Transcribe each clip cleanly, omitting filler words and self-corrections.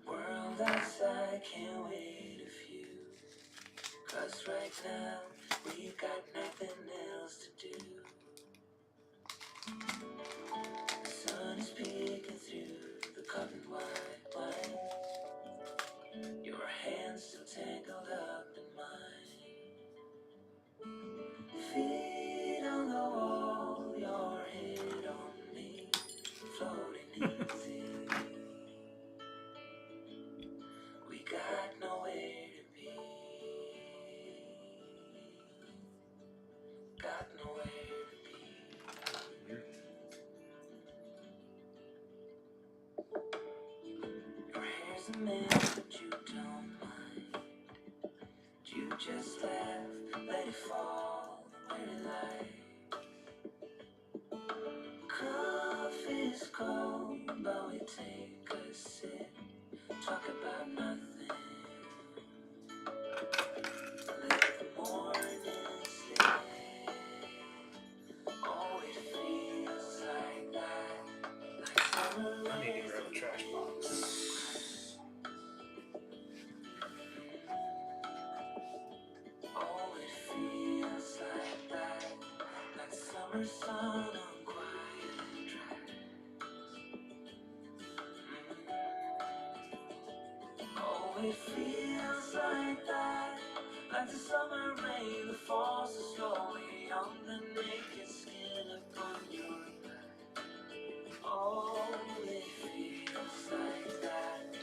world outside can't wait a few, 'cause right now we've got nothing else to do. The sun is peeking through the cotton white wine. Your hands still tangled up in mine. Feet on the wall, your head on me, floating easy. We got nowhere to be. Got nowhere to be. Your hair's a mess, but you don't mind. You just laugh, let it fall where it lies. Coffee's cold, but we take a sip, talk about nothing. Let the morning slip. Oh, it feels like that, like summer. I need to grab a trash box. Oh, it feels like that, like summer sun on quiet tracks. Oh, it feels like that, like the summer rain that falls so slowly on the naked skin upon your back. Oh, it feels like that,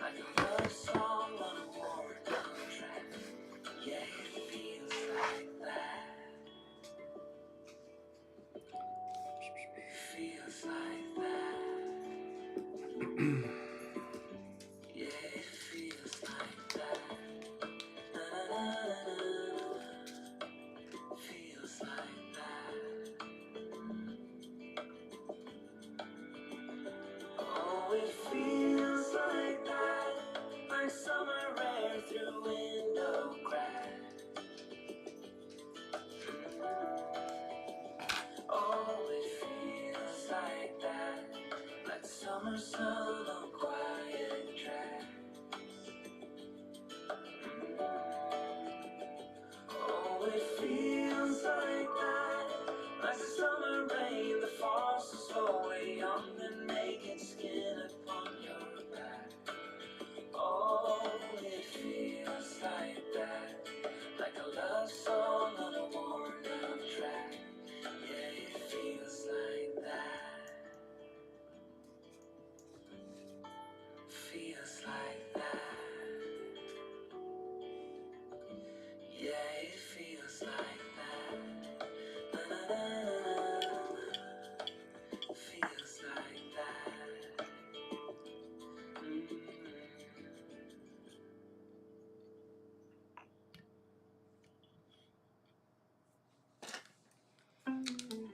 like a love song on a worn down track. Yeah, it feels like that. It feels like that. Yeah, it feels like that. Na, na, na, na, na. Feels like that. Oh, it feels like that, like summer air through window cracks. Oh, it feels like that, like summer sun on quiet tracks. Oh, it feels like that, like the summer rain that falls so slowly on the naked skin upon your back. Oh, it feels like that, like a love song on a worn out track. Yeah, it feels like that. Feels like that. Yeah, it feels like that. Na, na, na, na, na. Feels like that.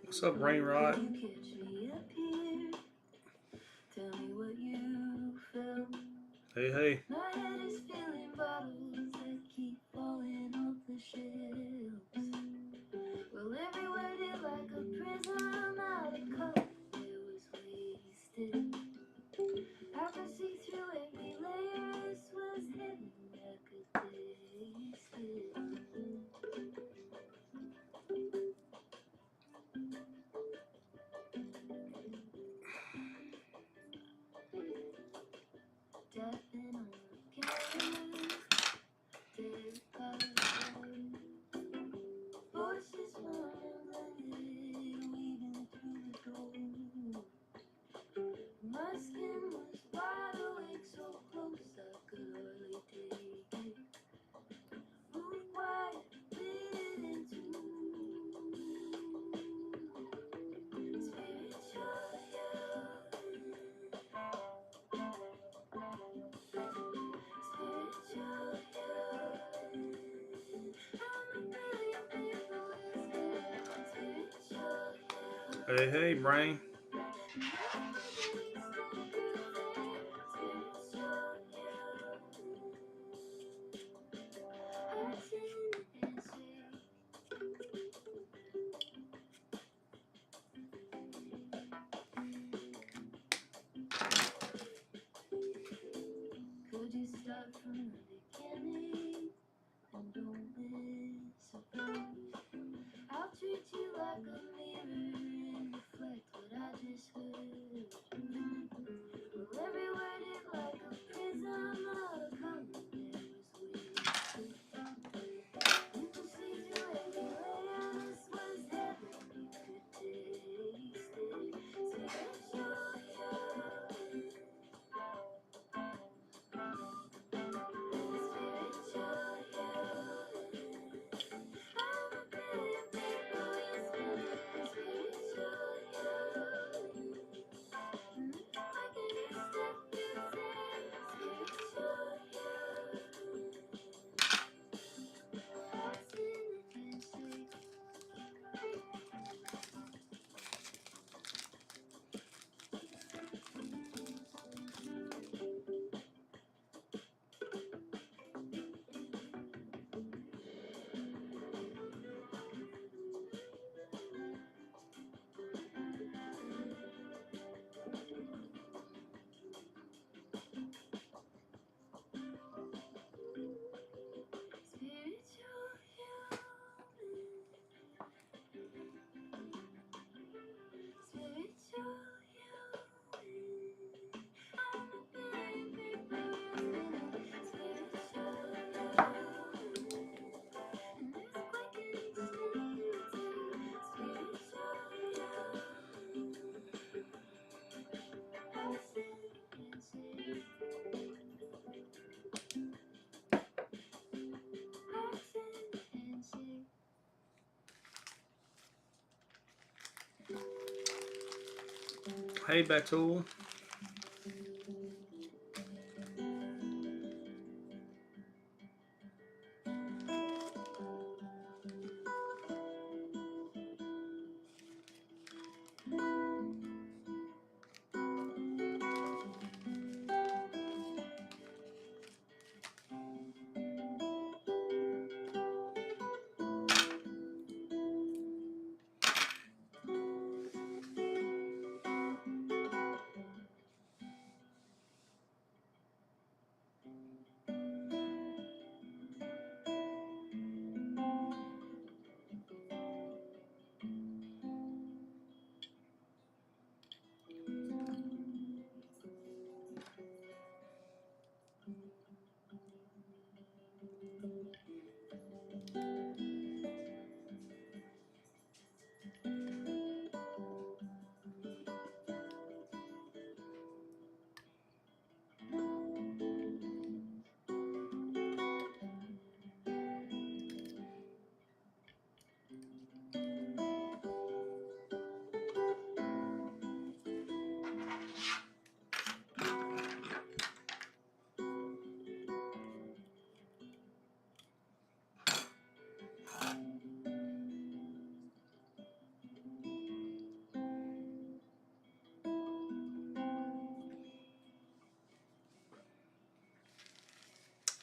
What's up, Rain Rod? Catch me up here. Tell me what you felt. Hey, hey. My head is filling bottles that keep falling off the shelves. Well, every word is like a prism out of cup. It was wasted. I could see through every layer. This was heaven. I could taste it. Tapping on the couch. Voices mumbling, weaving through the door. My skin was wide awake, so close I could hardly take it. Move quiet, bleeding into spiritual Hey, hey, Brain. Hey, Batul.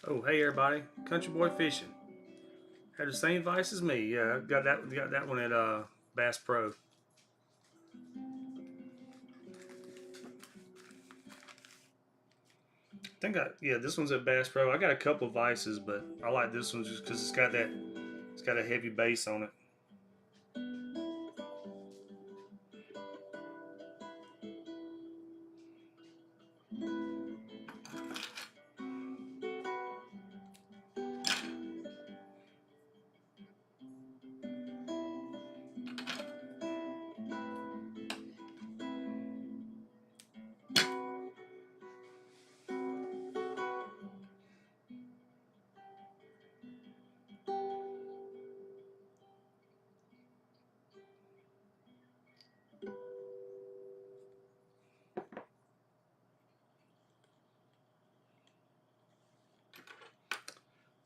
Oh, hey everybody, Country Boy Fishing. Had the same vice as me. Yeah, got that one at Bass Pro. This one's at Bass Pro. I got a couple of vices, but I like this one just because it's got a heavy base on it.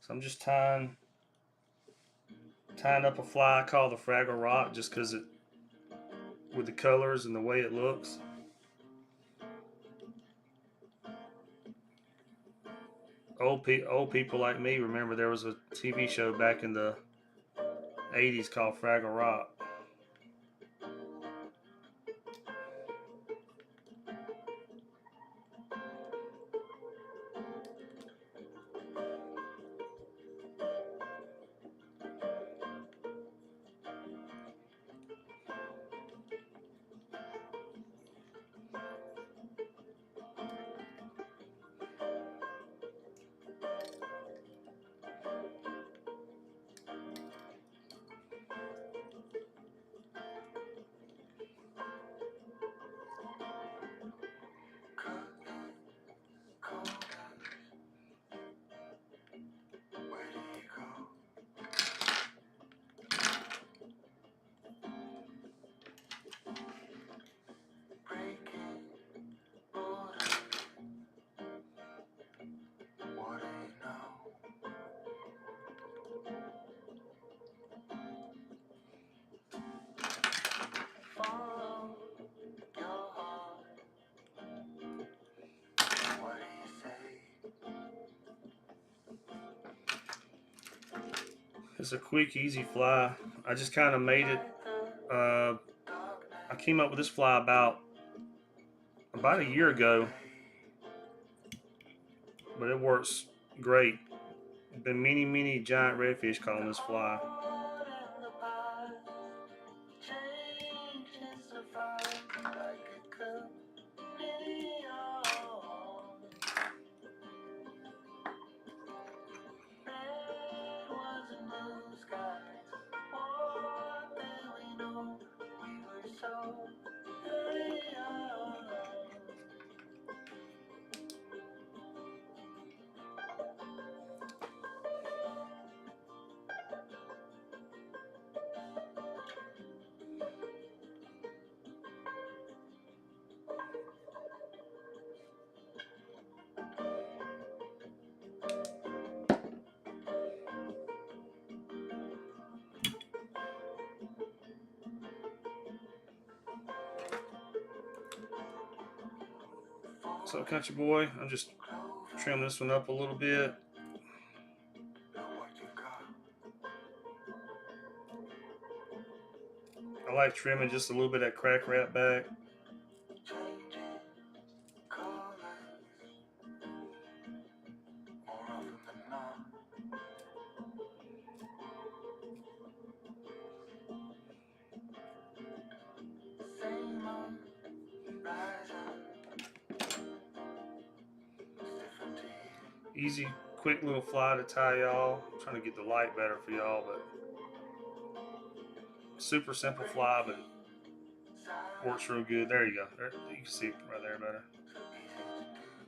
So I'm just tying up a fly called the Fraggle Rock just because it with the colors and the way it looks. Old people like me remember there was a TV show back in the 80s called Fraggle Rock. It's a quick, easy fly. I just kind of made it. I came up with this fly about a year ago, but it works great. Been many giant redfish caught on this fly. So, country boy, I'm just trim this one up a little bit. I like trimming just a little bit of that crack wrap back. Easy, quick little fly to tie y'all. I'm trying to get the light better for y'all, but super simple fly, but works real good. There you go. There, you can see it right there better.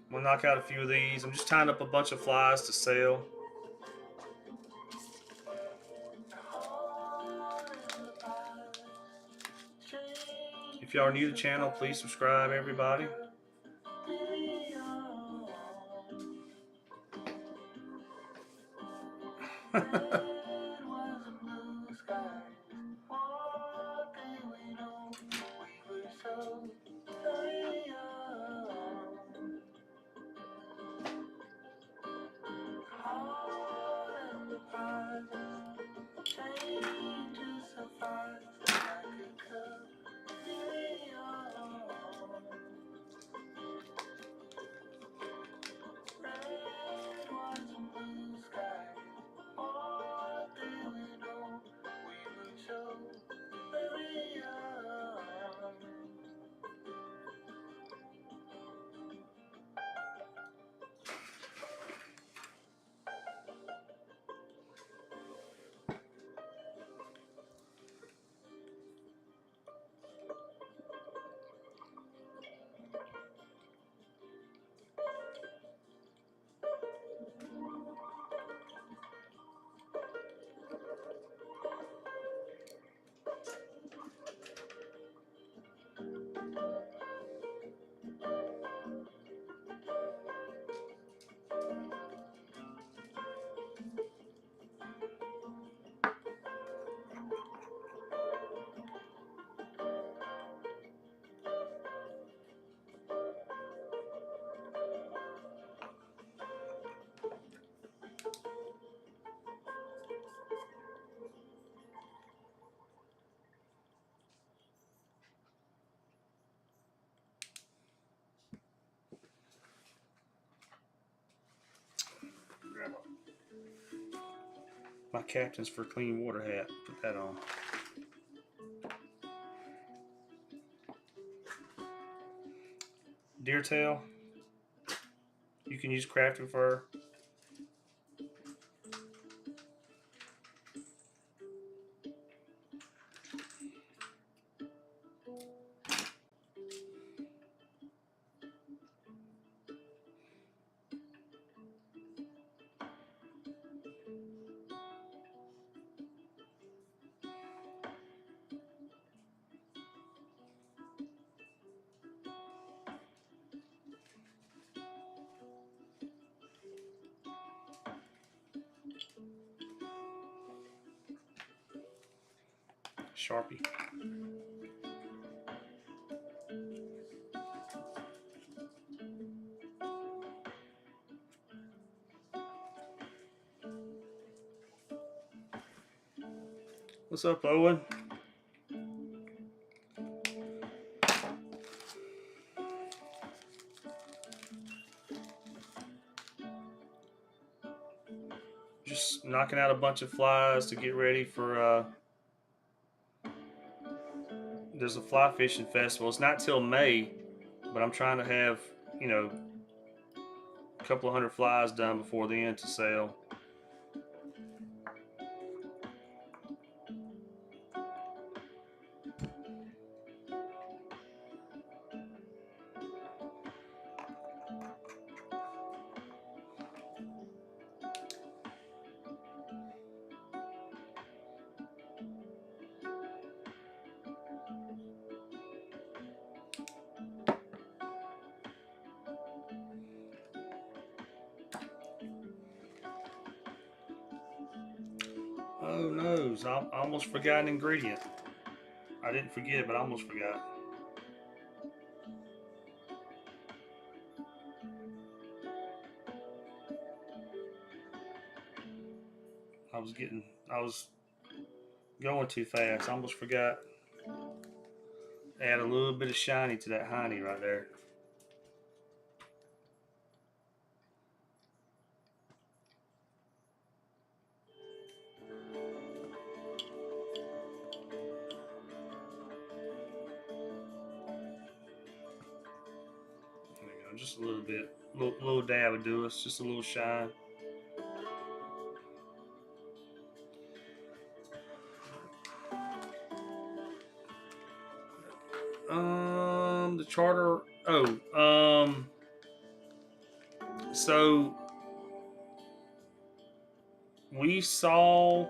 I'm gonna knock out a few of these. I'm just tying up a bunch of flies to sell. If y'all are new to the channel, please subscribe, everybody. My captain's for clean water hat. Put that on. Deer tail. You can use crafting fur. Sharpie. What's up, Owen? Just knocking out a bunch of flies to get ready for. There's a fly fishing festival. It's not till May, but I'm trying to have, you know, a couple of hundred flies done before then to sell. Oh no, I almost forgot an ingredient. I didn't forget, but I almost forgot. I was going too fast. I almost forgot. Add a little bit of shiny to that honey right there. There you go, just a little bit, little dab would do us, just a little shine. The charter. So we saw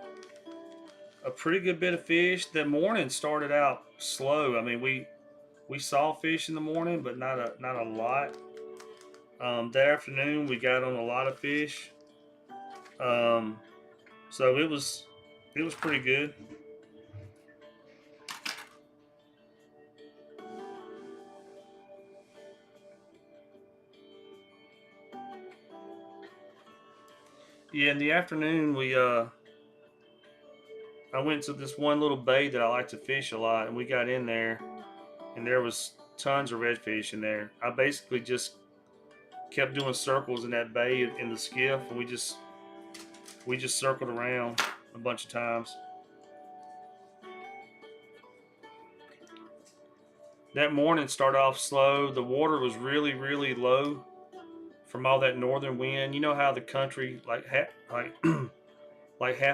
a pretty good bit of fish. That morning started out slow. I mean, we saw fish in the morning, but not a lot. That afternoon we got on a lot of fish. Um, so it was pretty good. Yeah, in the afternoon I went to this one little bay that I like to fish a lot, and we got in there, and there was tons of redfish in there. I basically just kept doing circles in that bay in the skiff, and we just circled around a bunch of times. That morning started off slow. The water was really low from all that northern wind. You know how the country, like half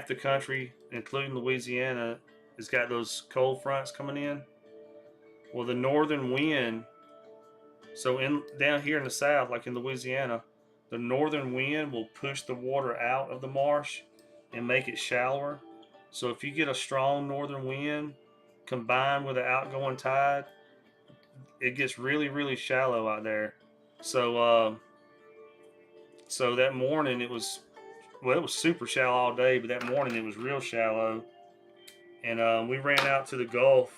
the country, including Louisiana, has got those cold fronts coming in. Well, the northern wind. So in down here in the south, like in Louisiana, the northern wind will push the water out of the marsh and make it shallower. So if you get a strong northern wind combined with an outgoing tide, it gets really shallow out there. So so that morning it was, well, it was super shallow all day, but that morning it was real shallow, and we ran out to the Gulf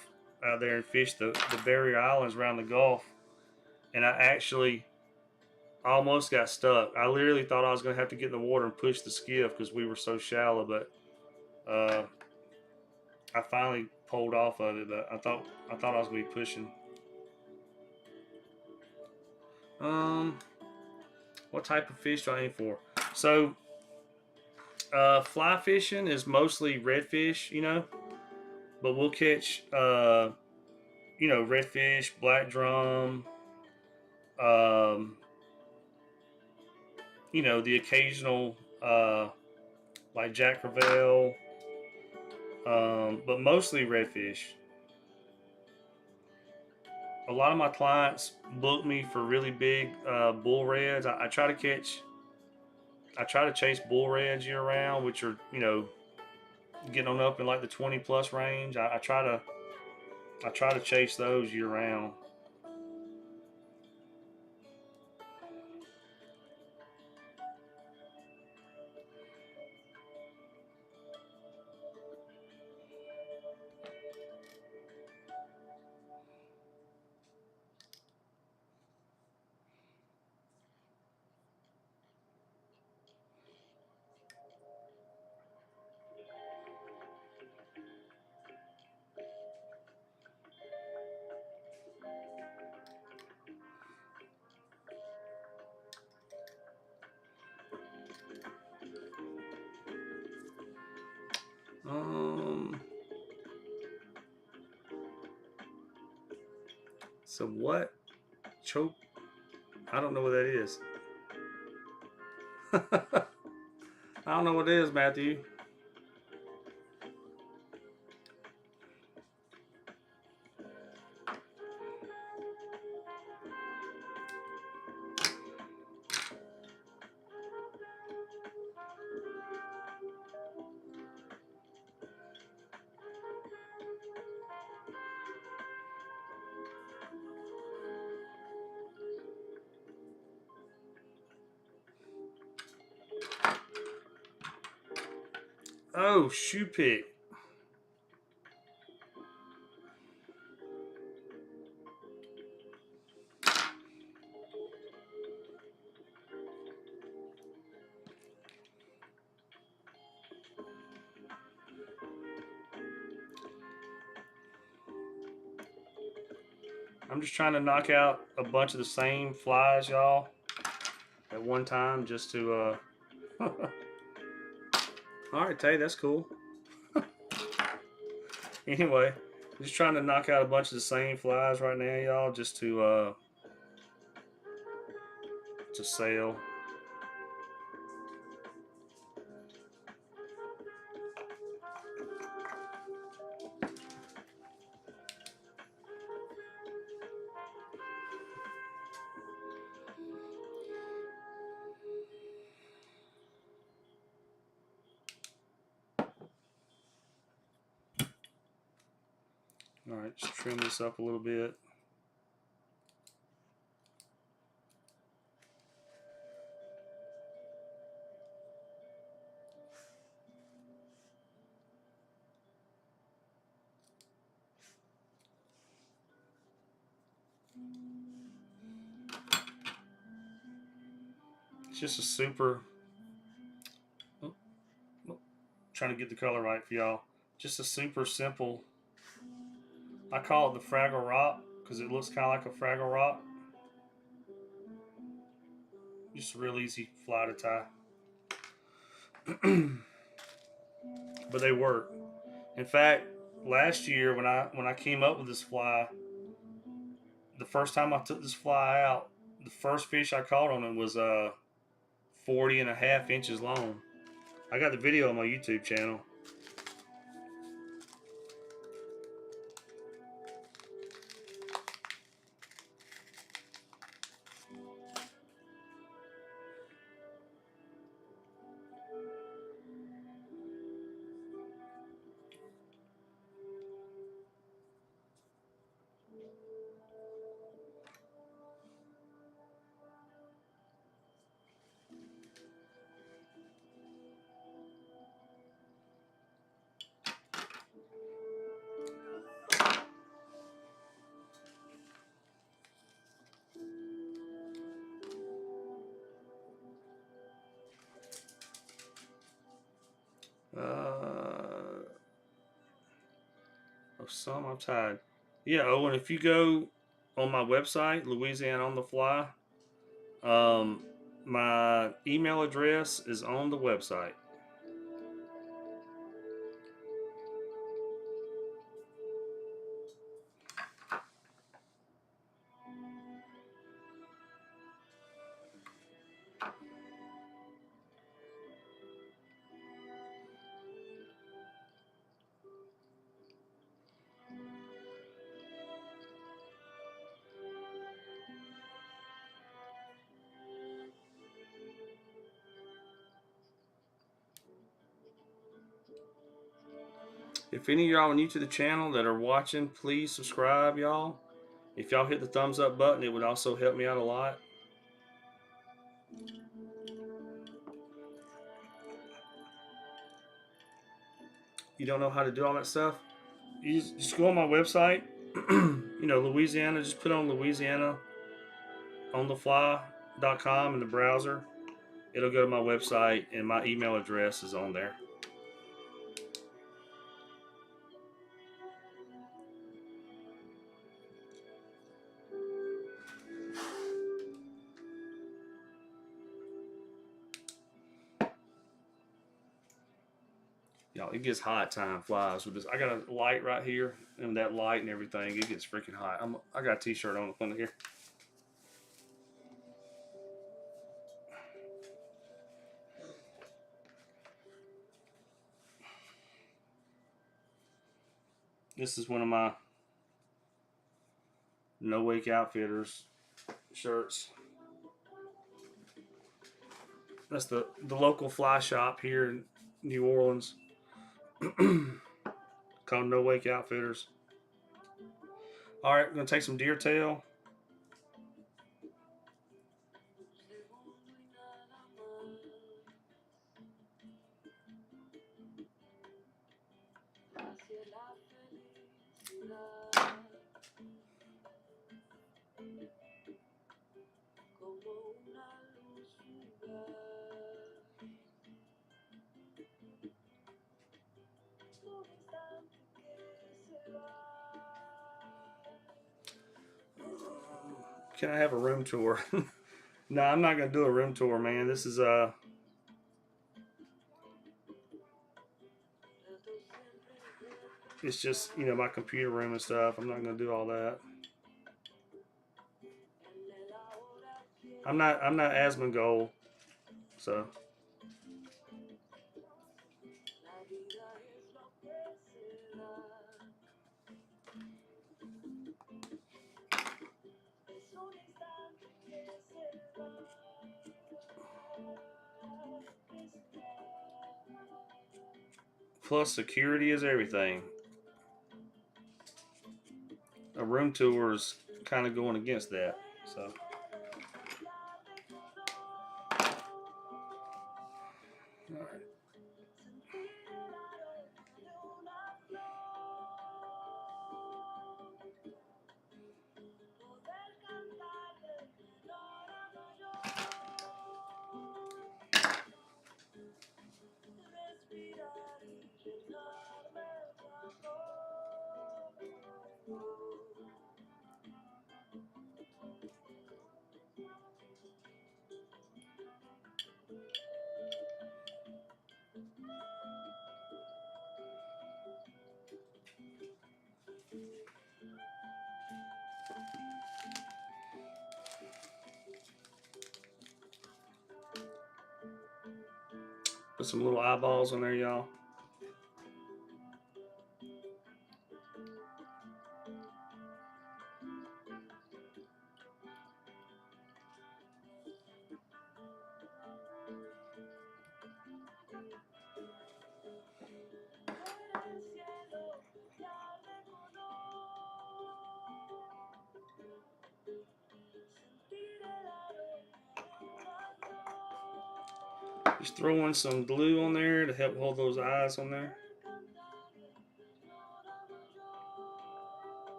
out there and fished the barrier islands around the Gulf, and I actually almost got stuck. I literally thought I was going to have to get in the water and push the skiff because we were so shallow, but uh, I finally pulled off of it. But I thought I was going to be pushing. Um, what type of fish do I aim for? So, fly fishing is mostly redfish, you know, but we'll catch, redfish, black drum, um, the occasional, like Jack Crevalle, but mostly redfish. A lot of my clients book me for really big bull reds. I try to chase bull reds year round, which are getting on up in like the 20 plus range. I try to chase those year round. So what? Choke? I don't know what that is. I don't know what it is, Matthew. Oh, shoe pick. I'm just trying to knock out a bunch of the same flies, y'all, at one time, just to. All right, Tay, that's cool. Anyway, just trying to knock out a bunch of the same flies right now, y'all, just to sell. All right, just trim this up a little bit. It's just a super. Oh, oh, trying to get the color right for y'all. Just a super simple. I call it the Fraggle Rock because it looks kind of like a Fraggle Rock. Just a real easy fly to tie. But they work. In fact, last year when I came up with this fly, the first time I took this fly out, the first fish I caught on it was 40 and a half inches long. I got the video on my YouTube channel. Some I'm tired. Yeah, Owen, if you go on my website, Louisiana on the Fly, my email address is on the website. If any of y'all are new to the channel that are watching, please subscribe, y'all. If y'all hit the thumbs up button, it would also help me out a lot. You don't know how to do all that stuff? You just go on my website. You know, Louisiana, just put on Louisiana on the fly.com in the browser. It'll go to my website, and my email address is on there. Y'all, it gets hot time flies with this. I got a light right here, and that light and everything, it gets freaking hot. I got a t-shirt on the front of here. This is one of my No Wake Outfitters shirts. That's the local fly shop here in New Orleans called No Wake Outfitters. All right, we're gonna take some deer tail. Can I have a room tour? No, I'm not gonna do a room tour, man. This is it's just, you know, my computer room and stuff. I'm not gonna do all that. I'm not Asmongold, so. Plus, security is everything. A room tour is kind of going against that, so. All right. Put some little eyeballs on there, y'all. Just throw in some glue on there to help hold those eyes on there.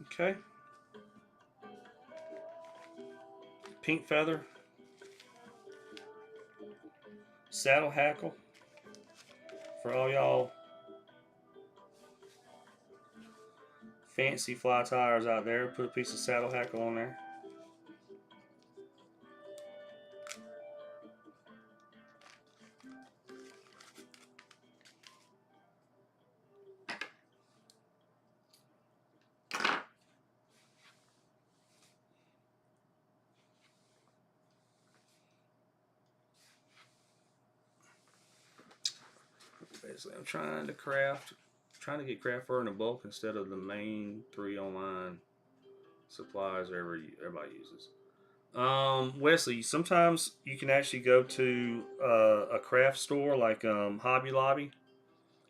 Okay. Pink feather. Saddle hackle. For all y'all fancy fly tires out there, put a piece of saddle hackle on there. Basically, I'm trying to get craft fur in a bulk instead of the main 3 online supplies everybody uses. Wesley, sometimes you can actually go to a craft store like Hobby Lobby,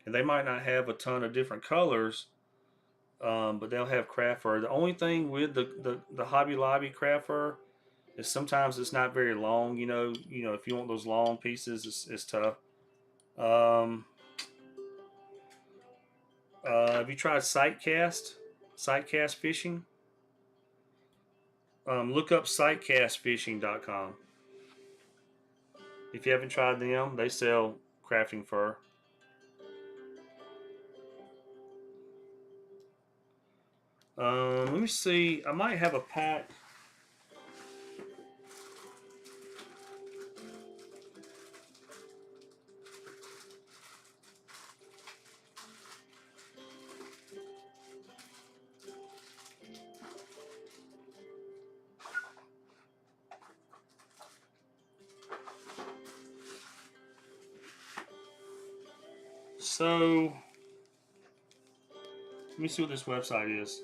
and they might not have a ton of different colors, but they'll have craft fur. The only thing with the Hobby Lobby craft fur is sometimes it's not very long. If you want those long pieces, it's tough. Have you tried Sightcast fishing? Look up sightcastfishing.com. If you haven't tried them, they sell crafting fur. Let me see. I might have a pack. So let me see what this website is.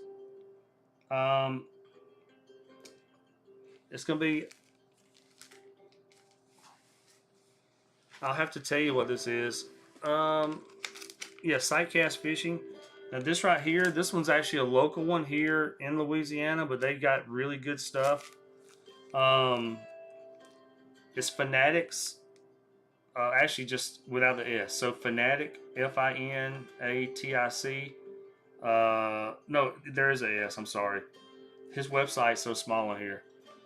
Um, it's gonna be. I'll have to tell you what this is. Um, yeah, Sightcast Fishing. Now this right here, this one's actually a local one here in Louisiana, but they got really good stuff. Um, it's Fanatics. Actually, just without the S. So Fanatic, Finatic. No, there is a S. I'm sorry. His website's so small on here.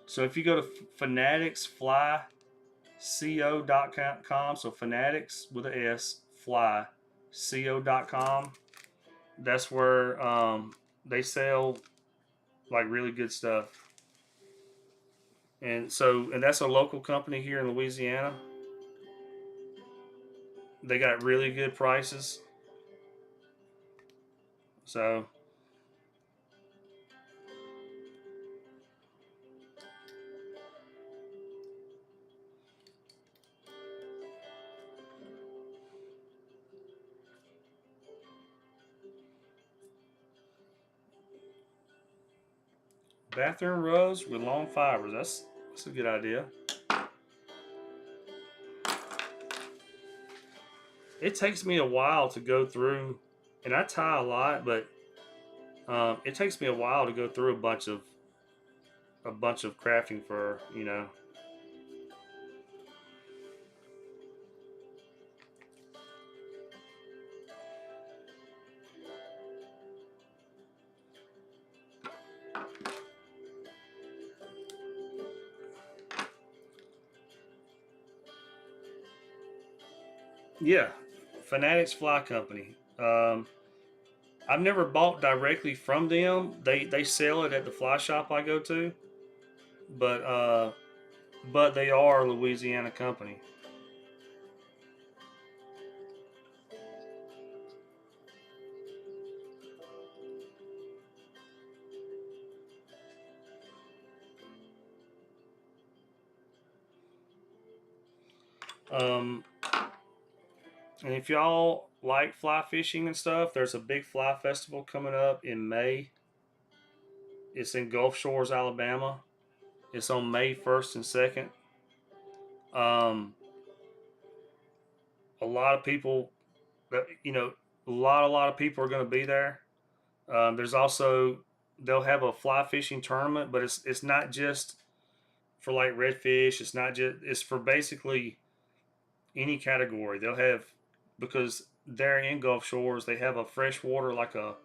So if you go to fanaticsflyco.com, so fanatics with a S, flyco.com, that's where they sell like really good stuff. And that's a local company here in Louisiana. They got really good prices. So bathroom rugs with long fibers. That's a good idea. It takes me a while to go through, and I tie a lot, but it takes me a while to go through a bunch of crafting fur. Yeah, Fanatics Fly Company. I've never bought directly from them. They sell it at the fly shop I go to, but they are a Louisiana company. Um, and if y'all like fly fishing and stuff, there's a big fly festival coming up in May. It's in Gulf Shores, Alabama. It's on May 1st and 2nd. Um, a lot of people, a lot of people are going to be there. There's also they'll have a fly fishing tournament, but it's not just for like redfish. It's for basically any category. They'll have because they're in Gulf Shores. They have a freshwater like a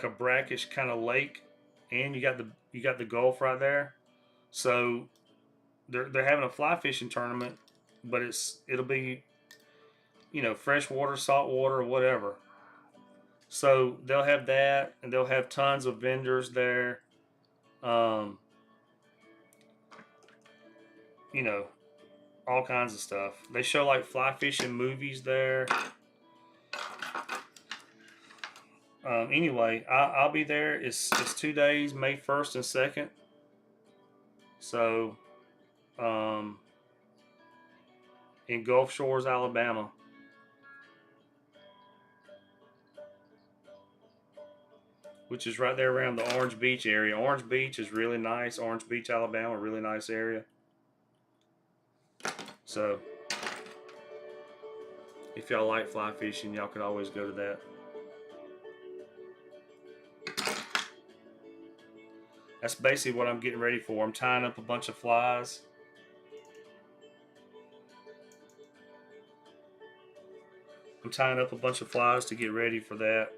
brackish kind of lake, and you got the Gulf right there. So they're having a fly fishing tournament, but it'll be freshwater, saltwater, or whatever. So they'll have that, and they'll have tons of vendors there. Um, you know, all kinds of stuff. They show like fly fishing movies there. Anyway, I'll be there. It's 2 days, May 1st and 2nd. So, um, in Gulf Shores, Alabama, which is right there around the Orange Beach area. Orange Beach is really nice. Orange Beach, Alabama, really nice area. So, if y'all like fly fishing, y'all could always go to that. That's basically what I'm getting ready for. I'm tying up a bunch of flies. I'm tying up a bunch of flies to get ready for that.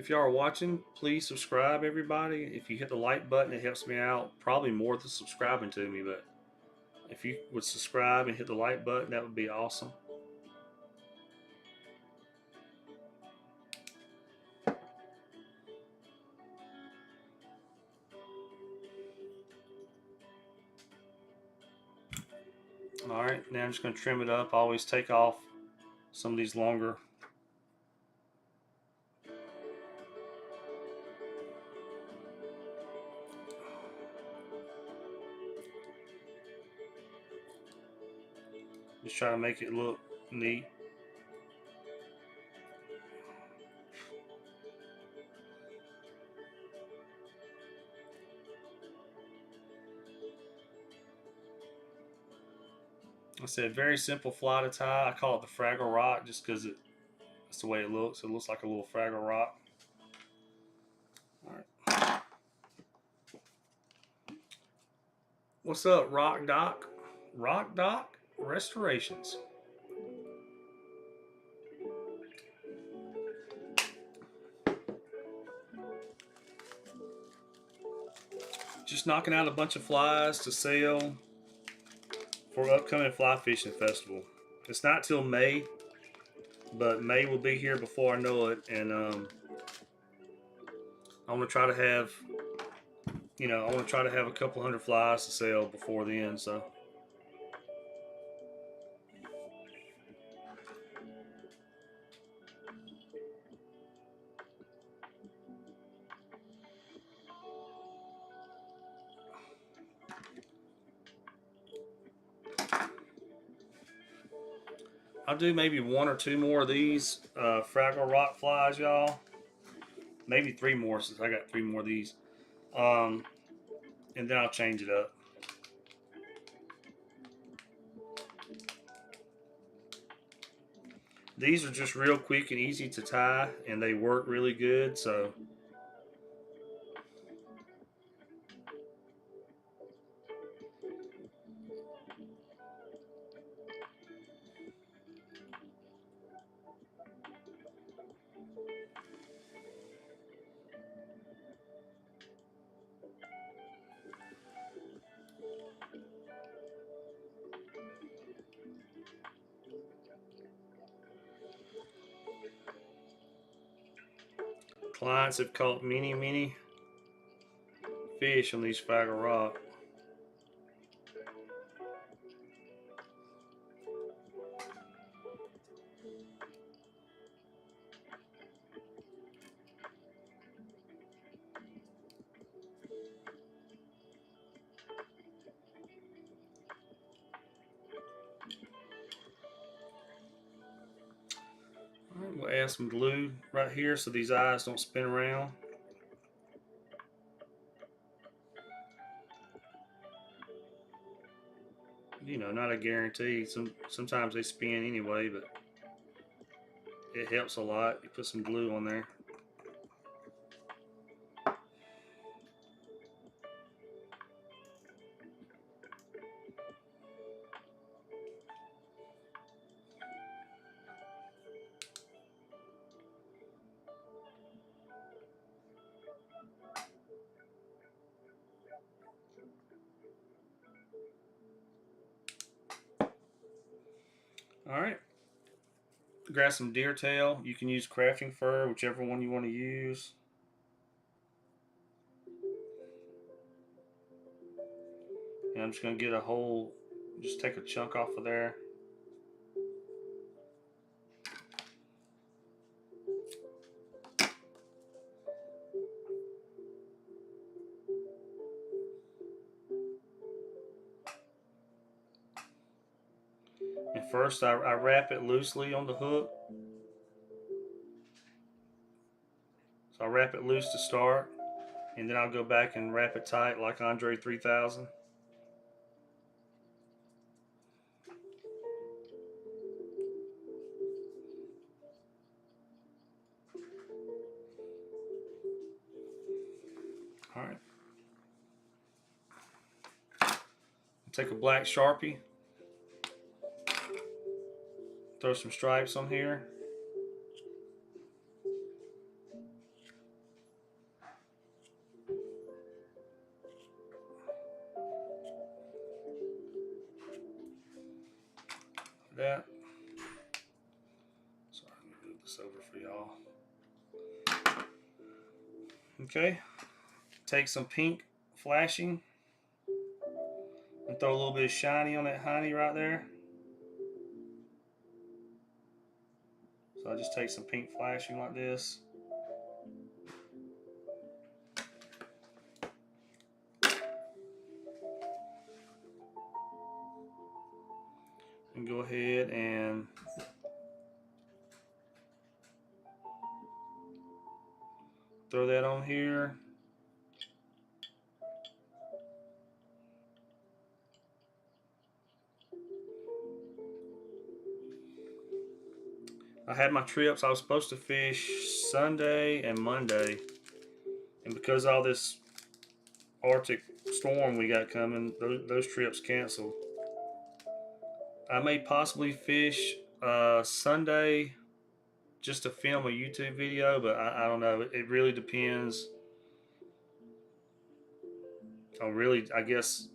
If y'all are watching, please subscribe, everybody. If you hit the like button, it helps me out probably more than subscribing to me. But if you would subscribe and hit the like button, that would be awesome. All right, now I'm just going to trim it up. I always take off some of these longer. Just try to make it look neat. I said very simple fly to tie. I call it the Fraggle Rock just because that's the way it looks. It looks like a little Fraggle Rock. All right. What's up, Rock Doc? Rock Doc Restorations. Just knocking out a bunch of flies to sell for upcoming fly fishing festival. It's not till May, but May will be here before I know it, and I want to try to have, I want to try to have a couple hundred flies to sell before then. So. I'll do maybe one or two more of these Fraggle Rock flies, y'all. Maybe three more, since I got three more of these. And then I'll change it up. These are just real quick and easy to tie, and they work really good. So. Clients have caught many fish on these Fraggle Rock. All right, we'll add some glue right here so these eyes don't spin around. Not a guarantee. Sometimes they spin anyway, but it helps a lot. You put some glue on there. All right. Grab some deer tail. You can use crafting fur, whichever one you want to use. And I'm just going to get just take a chunk off of there. And first I wrap it loosely on the hook. So I wrap it loose to start, and then I'll go back and wrap it tight like Andre 3000. All right. Take a black Sharpie, throw some stripes on here. Okay, take some pink flashing and throw a little bit of shiny on that honey right there. So I just take some pink flashing like this. And go ahead and throw that on here. I had my trips. I was supposed to fish Sunday and Monday, and because of all this Arctic storm we got coming, those trips canceled. I may possibly fish Sunday just to film a YouTube video, but I don't know. It really depends on really, I guess,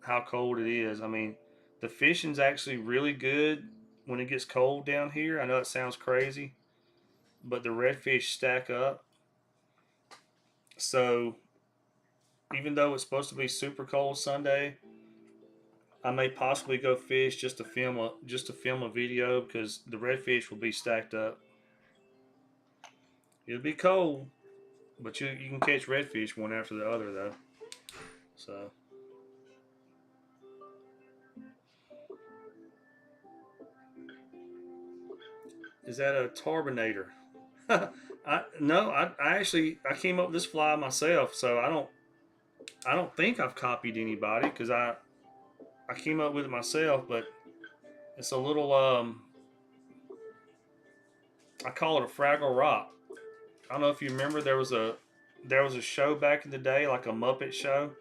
how cold it is. I mean, the fishing's actually really good when it gets cold down here. I know it sounds crazy, but the redfish stack up. So even though it's supposed to be super cold Sunday, I may possibly go fish just to film a video because the redfish will be stacked up. It'll be cold, but you can catch redfish one after the other though. So is that a Tarbinator? I actually I came up with this fly myself, so I don't think I've copied anybody because I came up with it myself, but it's a little I call it a Fraggle Rock. I don't know if you remember there was a show back in the day, like a Muppet show,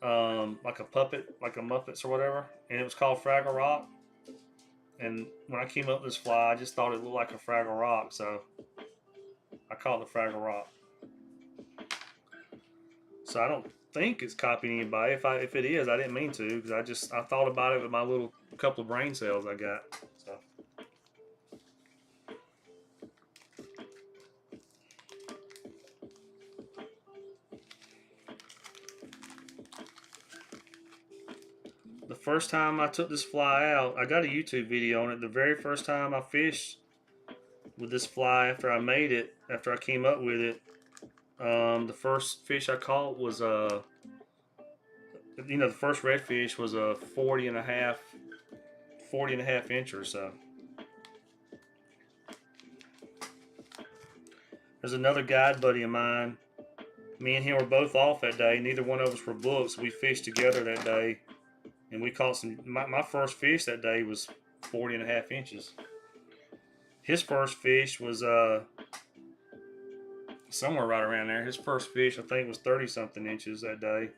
like a puppet, like a Muppets or whatever, and it was called Fraggle Rock. And when I came up with this fly, I just thought it looked like a Fraggle Rock, so I call it the Fraggle Rock. So I don't think it's copying anybody. If it is, I didn't mean to because I thought about it with my little couple of brain cells I got. So. The first time I took this fly out, I got a YouTube video on it. The very first time I fished with this fly after I made it, after I came up with it, the first fish I caught was the first redfish was a 40 and a half inch or so. There's another guide buddy of mine. Me and him were both off that day. Neither one of us were booked, so we fished together that day. And we caught some. My first fish that day was 40 and a half inches. His first fish was somewhere right around there. His first fish, I think, was 30 something inches that day.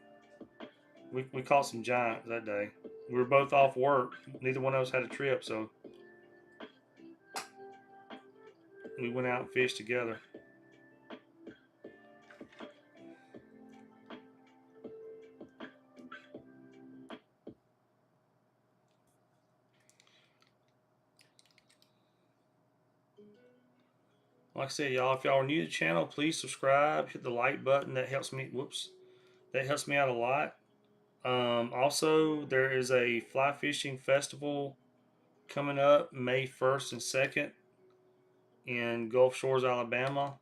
We caught some giants that day. We were both off work. Neither one of us had a trip, so we went out and fished together. Like I said, y'all, if y'all are new to the channel, please subscribe. Hit the like button. That helps me. That helps me out a lot. Also, there is a fly fishing festival coming up May 1st and 2nd in Gulf Shores, Alabama.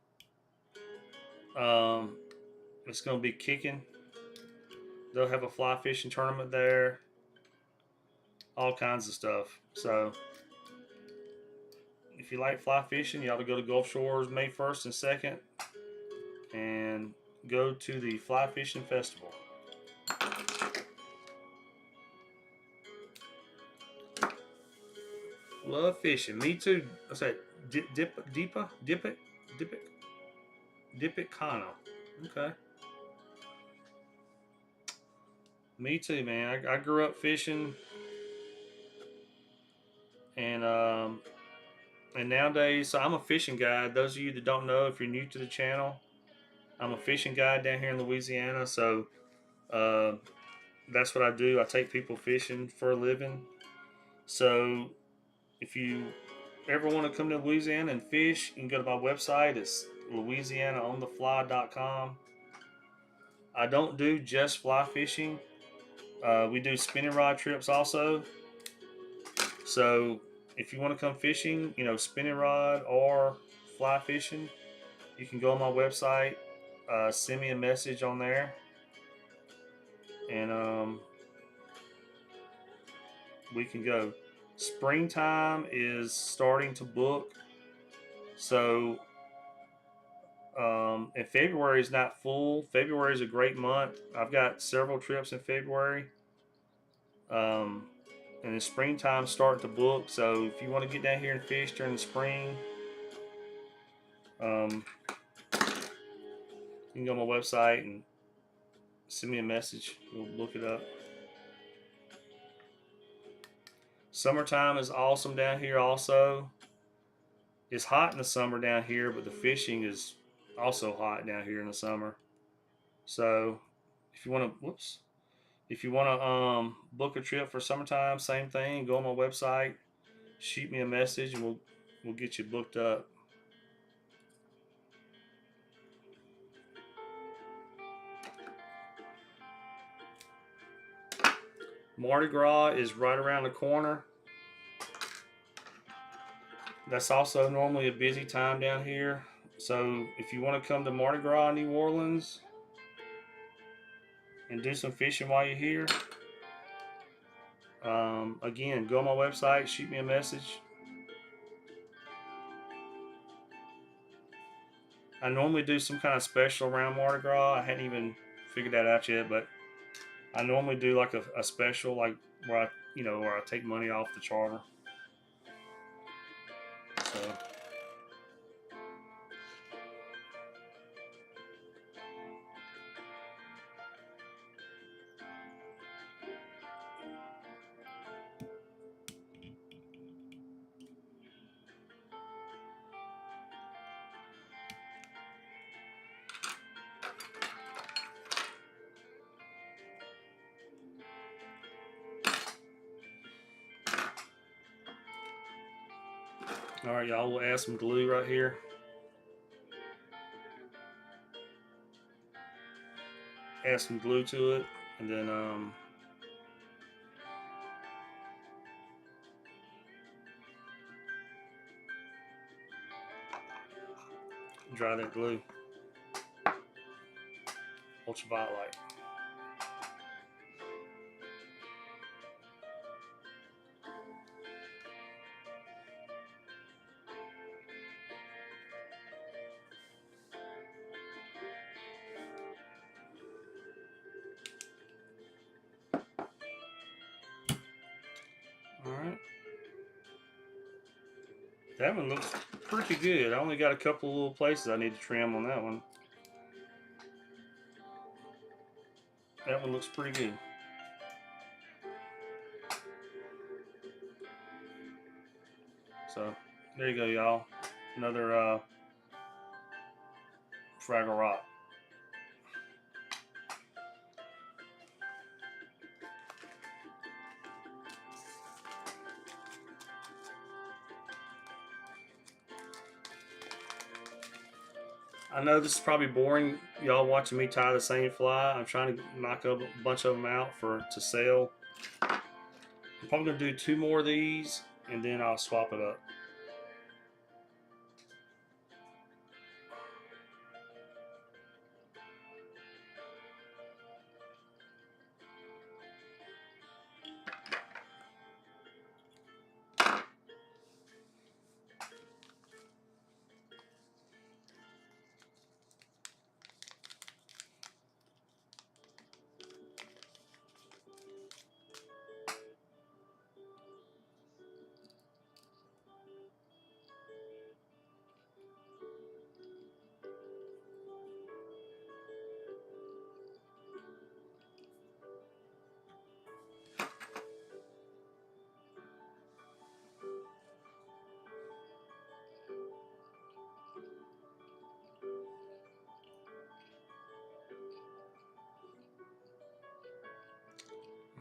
It's going to be kicking. They'll have a fly fishing tournament there. All kinds of stuff. So, if you like fly fishing, you ought to go to Gulf Shores May 1st and 2nd and go to the fly fishing festival. Love fishing. Me too. I said dip it, Kano. Okay. Me too, man. I grew up fishing, and nowadays, so I'm a fishing guide. Those of you that don't know, if you're new to the channel, I'm a fishing guide down here in Louisiana. So that's what I do. I take people fishing for a living. So if you ever want to come to Louisiana and fish, you can go to my website. It's LouisianaOnTheFly.com. I don't do just fly fishing. We do spinning rod trips also. So if you want to come fishing, spinning rod or fly fishing, you can go on my website, send me a message on there, and we can go. Springtime is starting to book, so and February is not full. February is a great month. I've got several trips in February. Um, and the springtime starting to book. So if you want to get down here and fish during the spring, you can go on my website and send me a message. We'll look it up. Summertime is awesome down here also. It's hot in the summer down here, but the fishing is also hot down here in the summer. So if you want to, if you want to book a trip for summertime, same thing. Go on my website, shoot me a message, and we'll get you booked up. Mardi Gras is right around the corner. That's also normally a busy time down here. So if you want to come to Mardi Gras, New Orleans, and do some fishing while you're here, again, go on my website, shoot me a message. I normally do some kind of special around Mardi Gras. I hadn't even figured that out yet, but I normally do like a special, like where I take money off the charter. So. All right, y'all, we'll add some glue right here. Add some glue to it, and then dry that glue. Ultraviolet light. All right. That one looks pretty good. I only got a couple of little places I need to trim on that one. That one looks pretty good. So there you go, y'all. Another Fraggle Rock. I know this is probably boring, y'all watching me tie the same fly. I'm trying to knock up a bunch of them out to sell. I'm probably gonna do 2 more of these, and then I'll swap it up.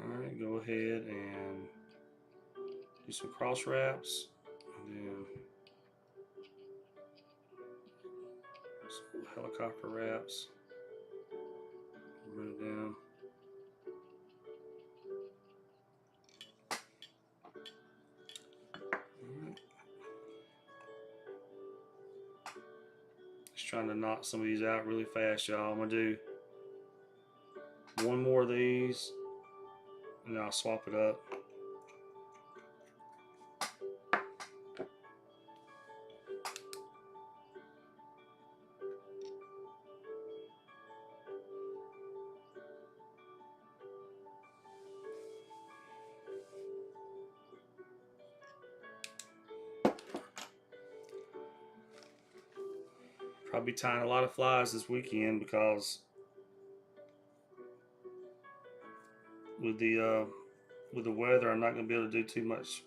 Alright, go ahead and do some cross wraps, and then helicopter wraps. Move down. Just trying to knock some of these out really fast, y'all. I'm gonna do one more of these, and then I'll swap it up. Probably tying a lot of flies this weekend because with the weather, I'm not gonna be able to do too much.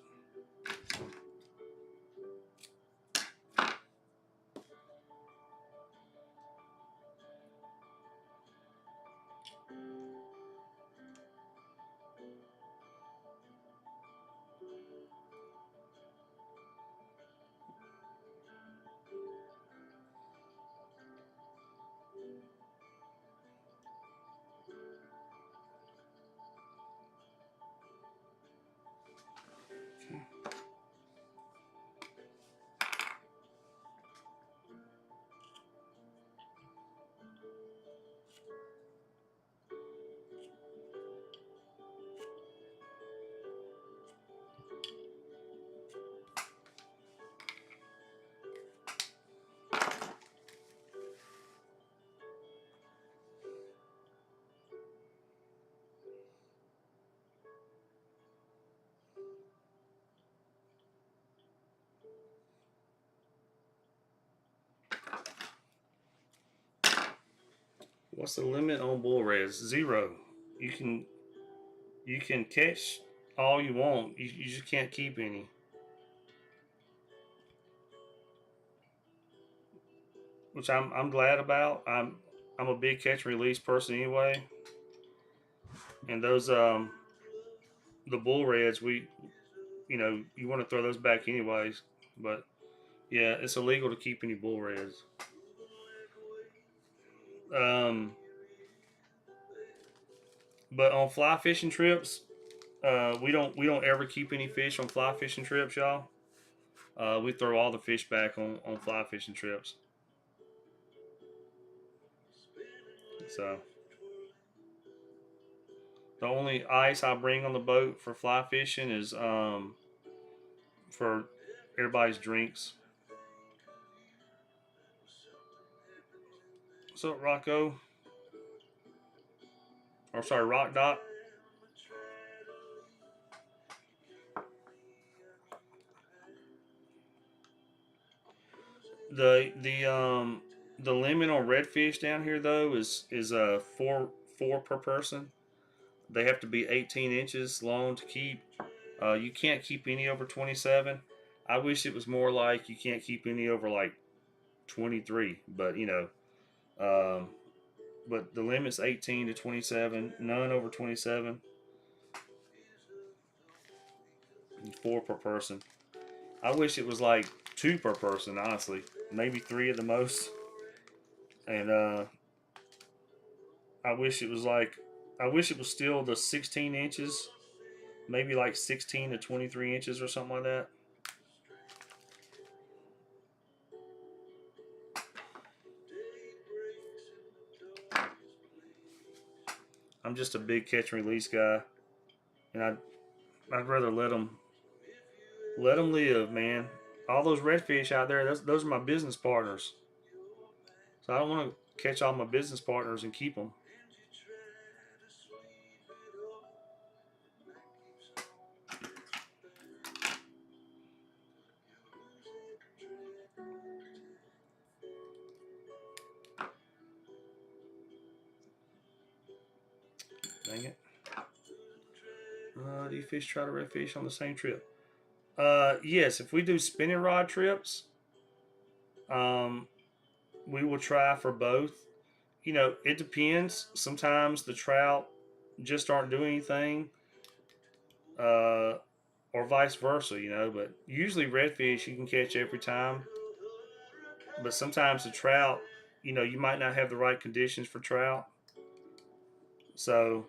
What's the limit on bull reds? 0. You can catch all you want. You just can't keep any. Which I'm glad about. I'm a big catch and release person anyway. And those the bull reds, you want to throw those back anyways. But yeah, it's illegal to keep any bull reds. Um, but on fly fishing trips, we don't ever keep any fish on fly fishing trips, y'all. We throw all the fish back on fly fishing trips. So the only ice I bring on the boat for fly fishing is for everybody's drinks. What's up, Rocco? Or sorry, Rock Dot. The limit on redfish down here though is four per person. They have to be 18 inches long to keep. You can't keep any over 27. I wish it was more like you can't keep any over like 23, but um, but the limit's 18 to 27. None over 27. 4 per person. I wish it was like 2 per person, honestly. Maybe 3 at the most. And I wish it was like, I wish it was still the 16 inches, maybe like 16 to 23 inches or something like that. I'm just a big catch and release guy, and I'd rather let them live, man. All those redfish out there, those are my business partners. So I don't want to catch all my business partners and keep them. Dang it. Do you fish trout or redfish on the same trip? Yes, if we do spinning rod trips, um, we will try for both. It depends. Sometimes the trout just aren't doing anything, uh, or vice versa, But usually redfish you can catch every time. But sometimes the trout, you know, you might not have the right conditions for trout. So,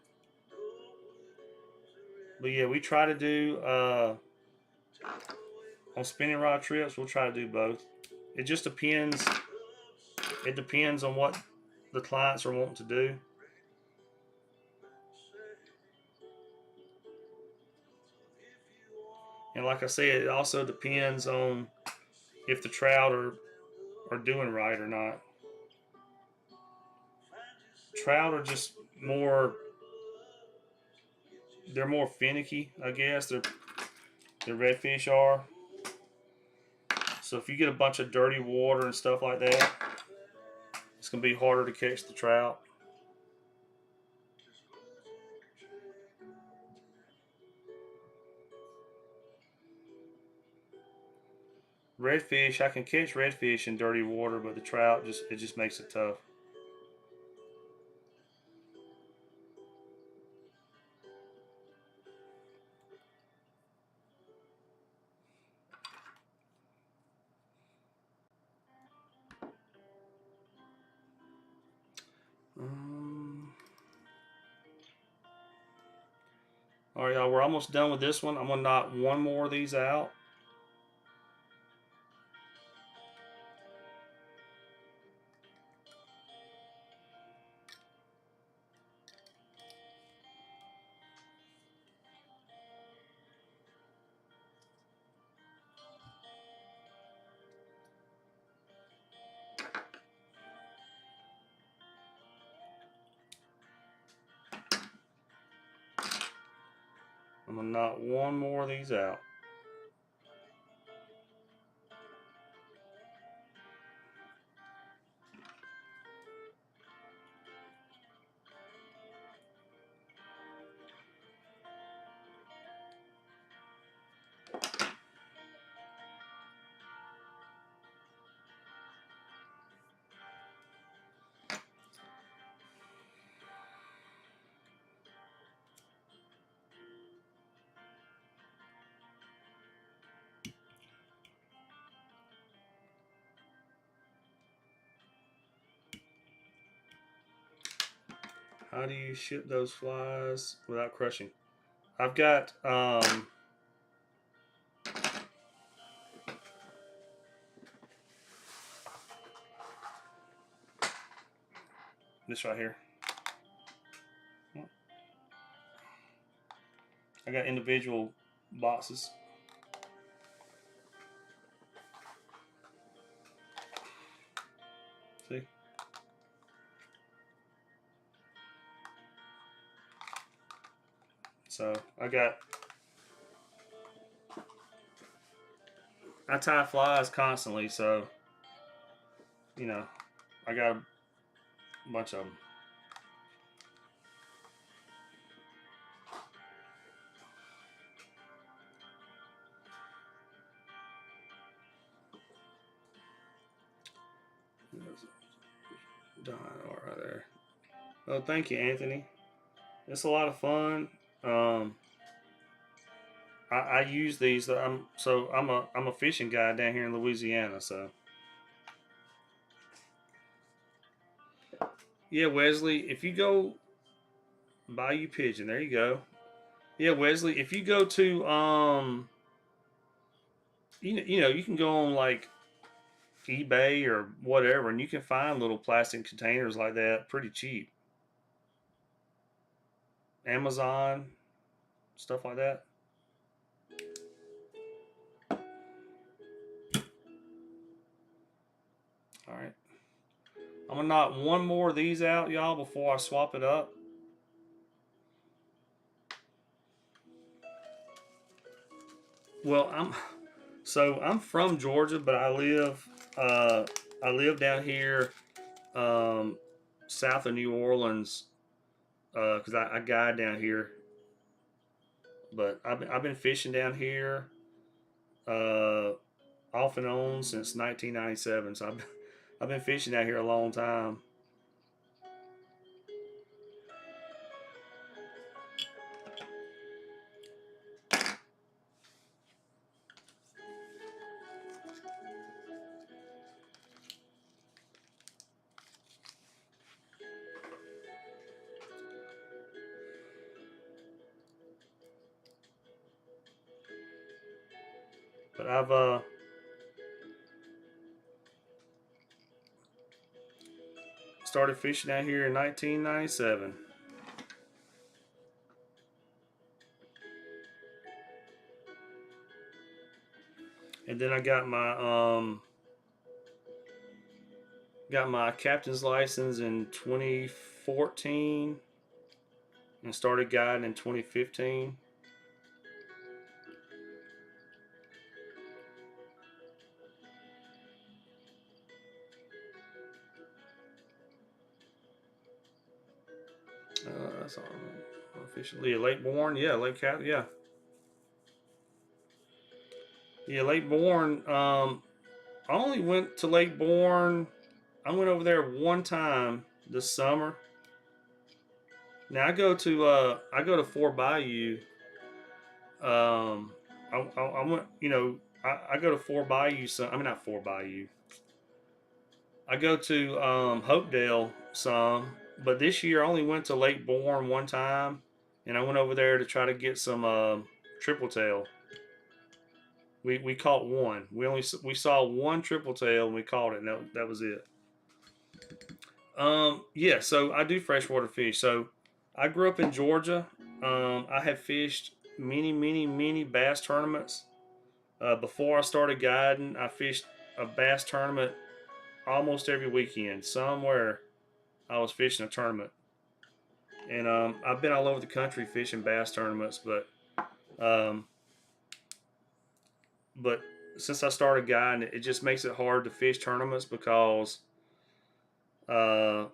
but yeah, we try to do on spinning rod trips. We'll try to do both. It just depends. It depends on what the clients are wanting to do. And like I said, it also depends on if the trout are doing right or not. Trout are just more, they're more finicky, I guess. The redfish are. So if you get a bunch of dirty water and stuff like that, it's gonna be harder to catch the trout. Redfish, I can catch redfish in dirty water, but the trout just makes it tough. All right, y'all, we're almost done with this one. I'm gonna knock one more of these out. I'm gonna knock one more of these out. How do you ship those flies without crushing? I've got this right here. I got individual boxes. See? So I tie flies constantly, so you know, I got a bunch of them. Right there. Oh, thank you, Anthony. It's a lot of fun. I use these. I'm a fishing guy down here in Louisiana. So yeah, Wesley, if you go Bayou Pigeon, there you go. Yeah, Wesley, if you go to you know you can go on like eBay or whatever, and you can find little plastic containers like that pretty cheap. Amazon, stuff like that. All right. I'm gonna knock one more of these out, y'all, before I swap it up. Well, I'm from Georgia, but I live down here south of New Orleans because I guide down here. But I've been fishing down here uh, off and on since 1997. So I've been fishing out here a long time. But I've started fishing out here in 1997. And then I got my captain's license in 2014 and started guiding in 2015. That's all. Officially a Lake Bourne, yeah, Lake Cap, yeah, yeah, Lake Bourne. I only went to Lake Bourne. I went over there one time this summer. Now I go to Fort Bayou. I went, I go to Fort Bayou. I mean, not Fort Bayou. I go to Hopedale some, but this year I only went to Lake Bourne one time, and I went over there to try to get some triple tail. We caught one. We saw one triple tail and we caught it, and that was it. Yeah, so I do freshwater fish. So I grew up in Georgia. I have fished many bass tournaments. Before I started guiding, I fished a bass tournament almost every weekend. Somewhere I was fishing a tournament, and I've been all over the country fishing bass tournaments. Um, but since I started guiding, it just makes it hard to fish tournaments because uh,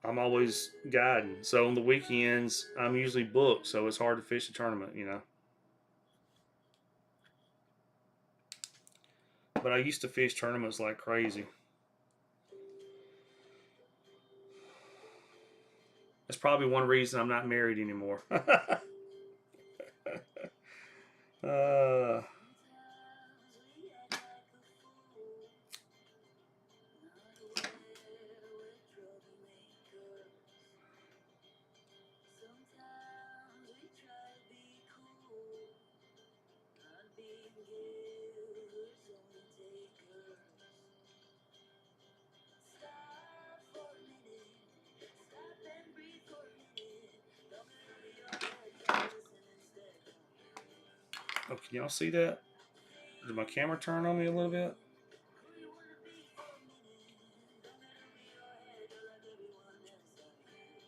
I'm always guiding. So on the weekends, I'm usually booked, so it's hard to fish a tournament. But I used to fish tournaments like crazy. That's probably one reason I'm not married anymore. uh, oh, can y'all see that? Did my camera turn on me a little bit?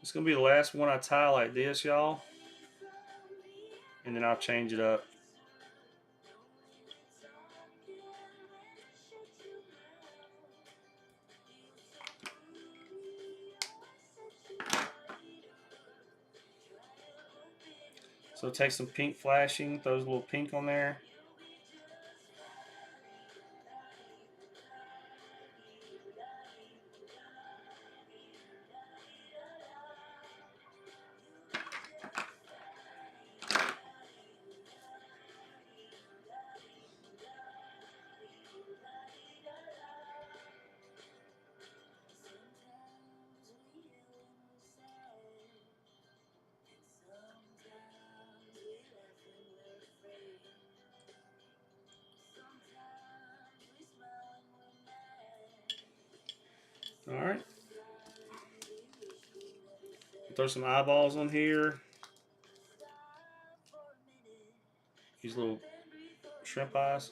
It's gonna be the last one I tie like this, y'all, and then I'll change it up. So take some pink flashing, throws a little pink on there. All right. Throw some eyeballs on here. These little shrimp eyes.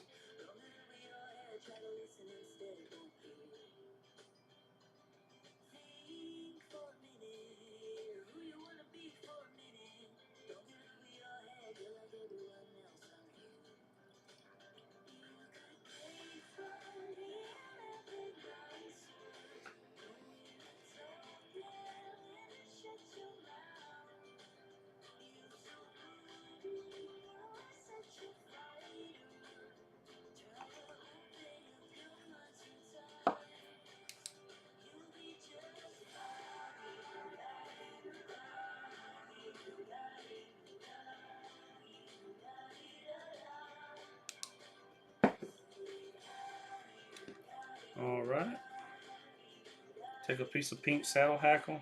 All right. Take a piece of pink saddle hackle.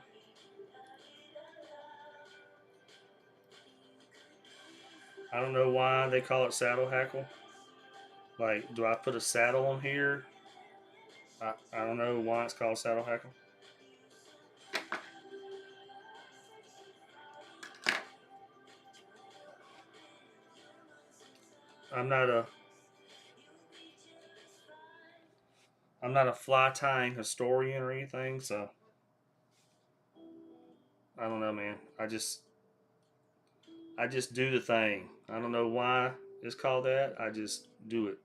I don't know why they call it saddle hackle. Like, do I put a saddle on here? I don't know why it's called saddle hackle. I'm not a I'm not a fly tying historian or anything, so I don't know, man. I just do the thing. I don't know why it's called that. I just do it.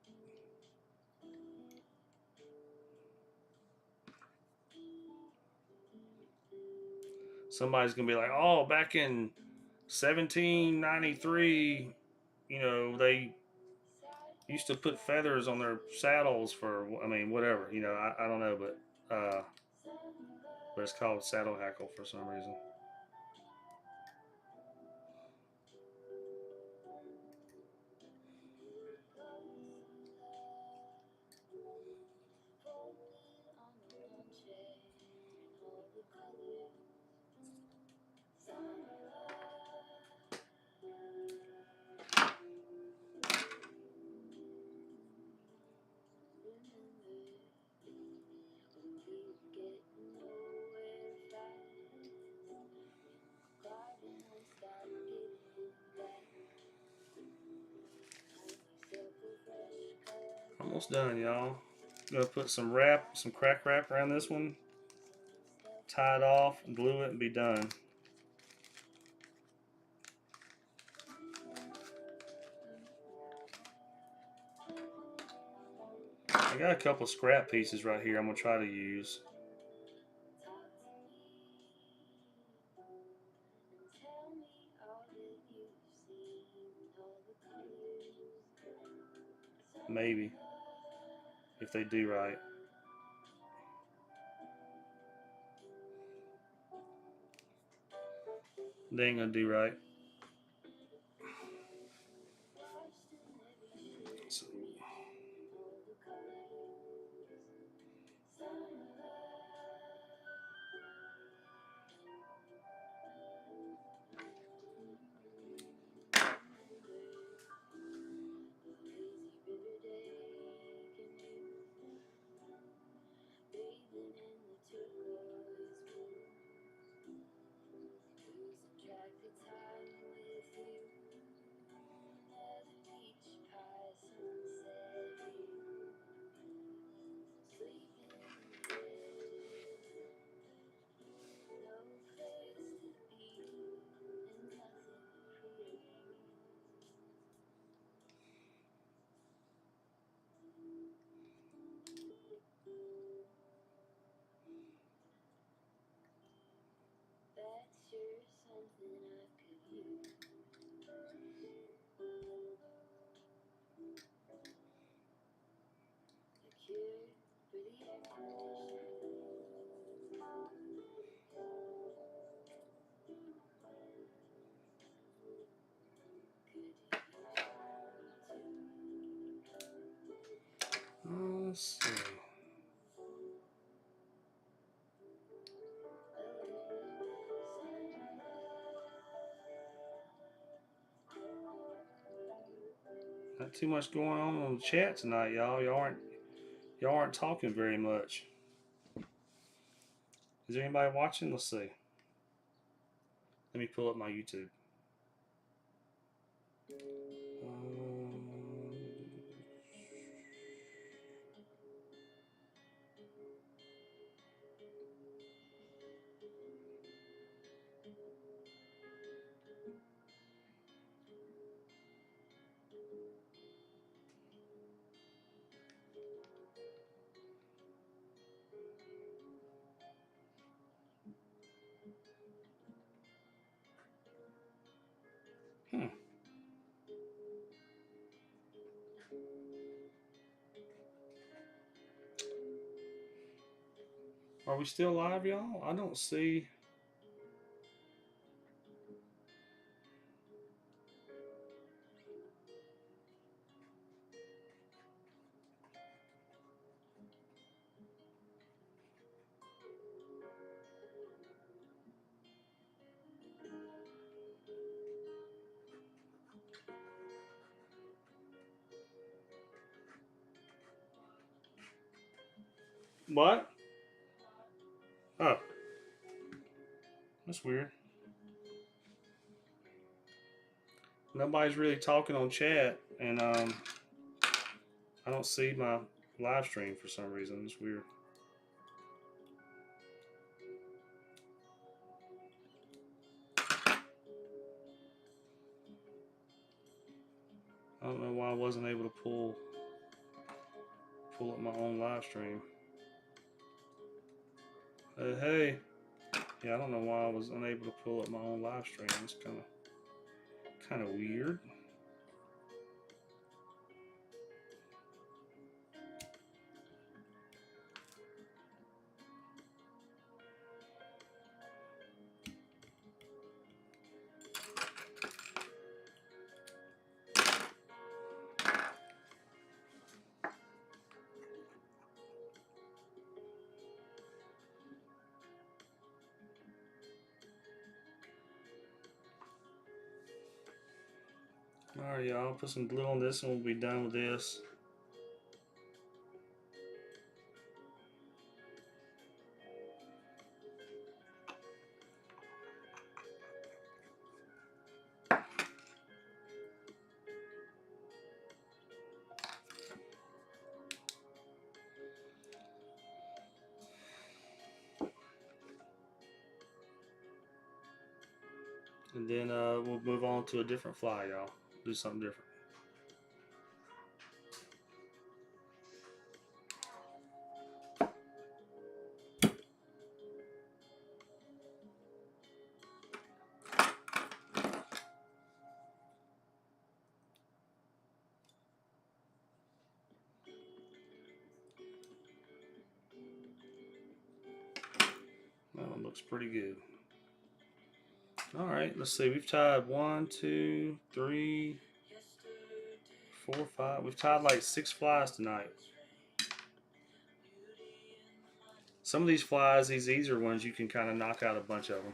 Somebody's gonna be like, "Oh, back in 1793, they used to put feathers on their saddles for, I mean, whatever. I don't know, but it's called saddle hackle for some reason." Almost done, y'all. Gonna put some crack wrap around this one, tie it off, glue it, and be done. I got a couple scrap pieces right here I'm gonna try to use. Maybe, if they do right. They ain't gonna do right. So, let's see. Not too much going on the chat tonight, y'all. Y'all aren't talking very much. Is there anybody watching? Let's see. Let me pull up my YouTube. Um, hmm. Are we still live, y'all? I don't see. What? Oh, that's weird. Nobody's really talking on chat, and I don't see my live stream for some reason. It's weird. I don't know why I wasn't able to pull up my own live stream. Hey. Yeah, I don't know why I was unable to pull up my own live stream. It's kind of weird. Alright, y'all, put some glue on this and we'll be done with this. And then we'll move on to a different fly, y'all. Do something different. That one looks pretty good. Alright, let's see. We've tied 1, 2, 3, 4, 5. We've tied like 6 flies tonight. Some of these flies, these easier ones, you can kind of knock out a bunch of them.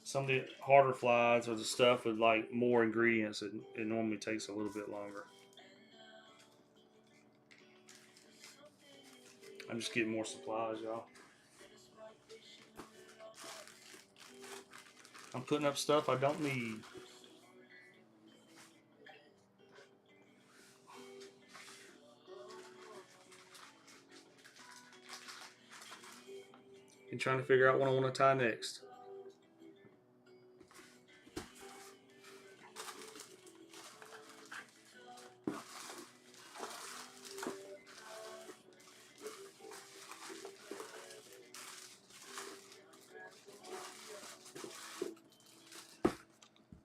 Some of the harder flies are the stuff with like more ingredients. It normally takes a little bit longer. I'm just getting more supplies, y'all. I'm putting up stuff I don't need. And trying to figure out what I want to tie next.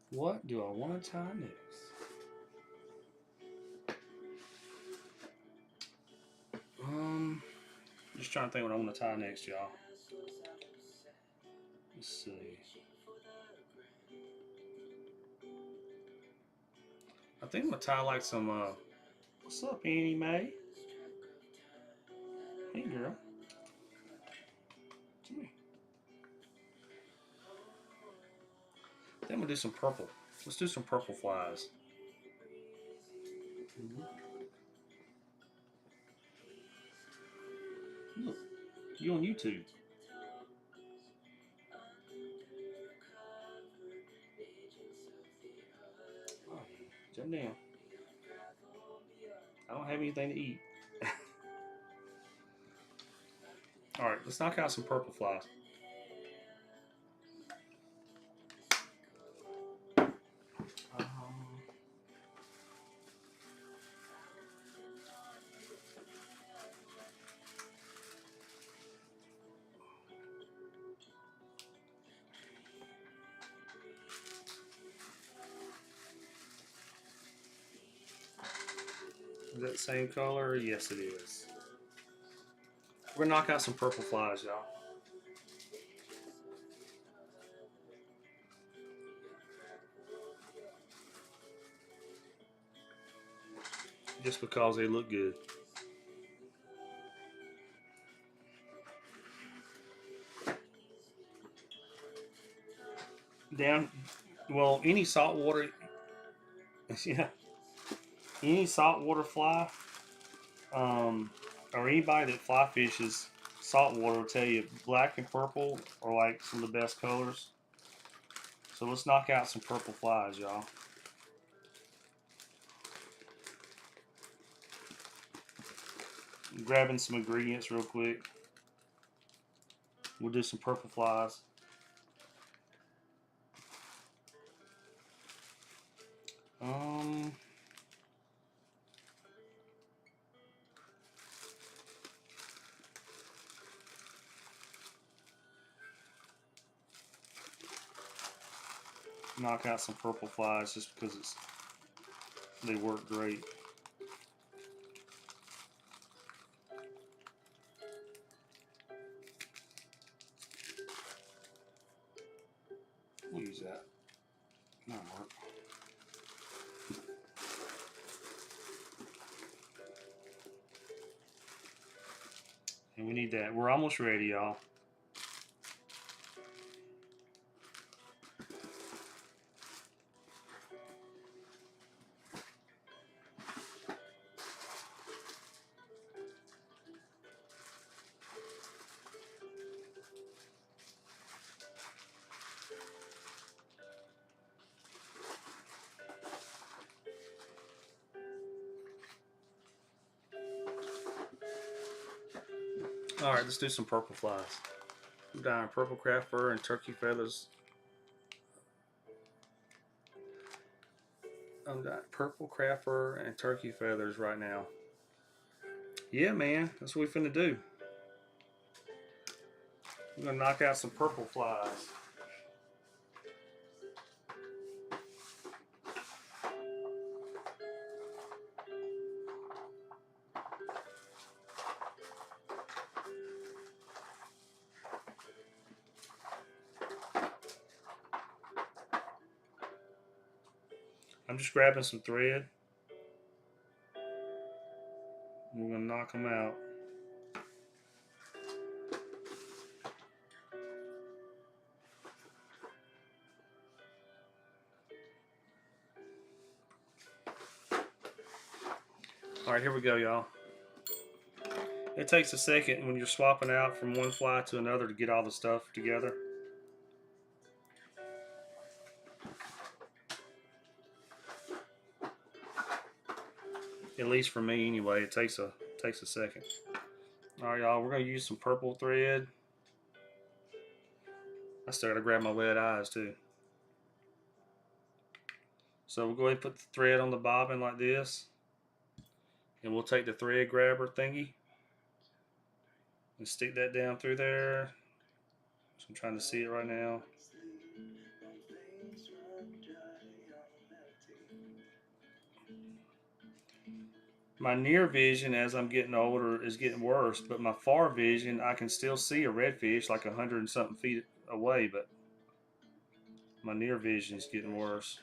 What do I want to tie next? Just trying to think what I want to tie next, y'all. Let's see. I think I'm gonna tie like some. What's up, Annie Mae? Hey, girl. Come here. I think I'm gonna do some purple. Let's do some purple flies. Look, you on YouTube. Oh, jump down. I don't have anything to eat. All right, let's knock out some purple flies. Is that the same color? Yes, it is. We're gonna knock out some purple flies, y'all. Just because they look good. Down, well, any salt water, yeah. any saltwater fly, or anybody that fly fishes saltwater will tell you black and purple are like some of the best colors. So let's knock out some purple flies, y'all. Grabbing some ingredients real quick. We'll do some purple flies. Um, knock out some purple flies just because they work great. We'll use that. That'll work. And we need that. We're almost ready, y'all. All right, let's do some purple flies. I'm dyeing purple craft fur and turkey feathers. I'm dyeing purple craft fur and turkey feathers right now. Yeah, man, that's what we finna do. We're gonna knock out some purple flies. I'm just grabbing some thread. We're gonna knock them out. All right, here we go, y'all. It takes a second when you're swapping out from one fly to another to get all the stuff together. At least for me, anyway, it takes a second. All right, y'all. We're gonna use some purple thread. I still gotta grab my lead eyes too. So we'll go ahead and put the thread on the bobbin like this, and we'll take the thread grabber thingy and stick that down through there. So I'm trying to see it right now. My near vision as I'm getting older is getting worse, but my far vision, I can still see a redfish like 100 and something feet away, but my near vision is getting worse.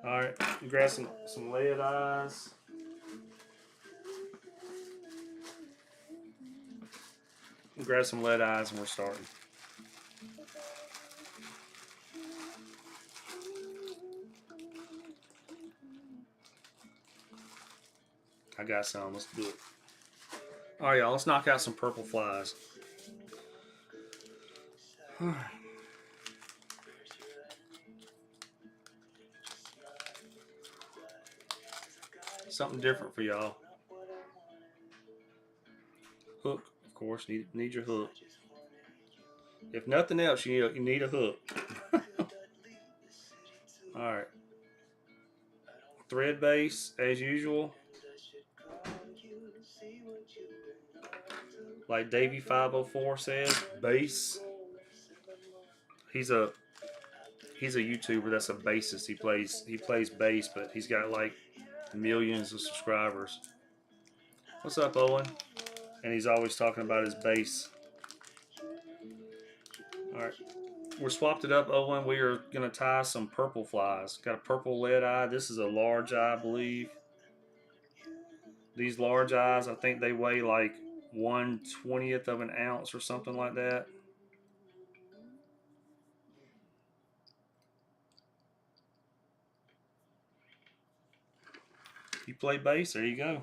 All right, grab some lead eyes. Grab some lead eyes and we're starting. I got some. Let's do it. All right, y'all. Let's knock out some purple flies. All right. Something different for y'all. Hook, of course. Need your hook. If nothing else, you need a hook. All right. Thread base as usual. Like Davey 504 says, base. He's a YouTuber that's a bassist. He plays bass, but he's got like millions of subscribers. What's up, Owen? And he's always talking about his bass. All right. we're swapped it up, Owen. We are gonna tie some purple flies. Got a purple lead eye. This is a large eye, I believe. These large eyes, I think they weigh like 1/20th of an ounce or something like that. You play bass? There you go.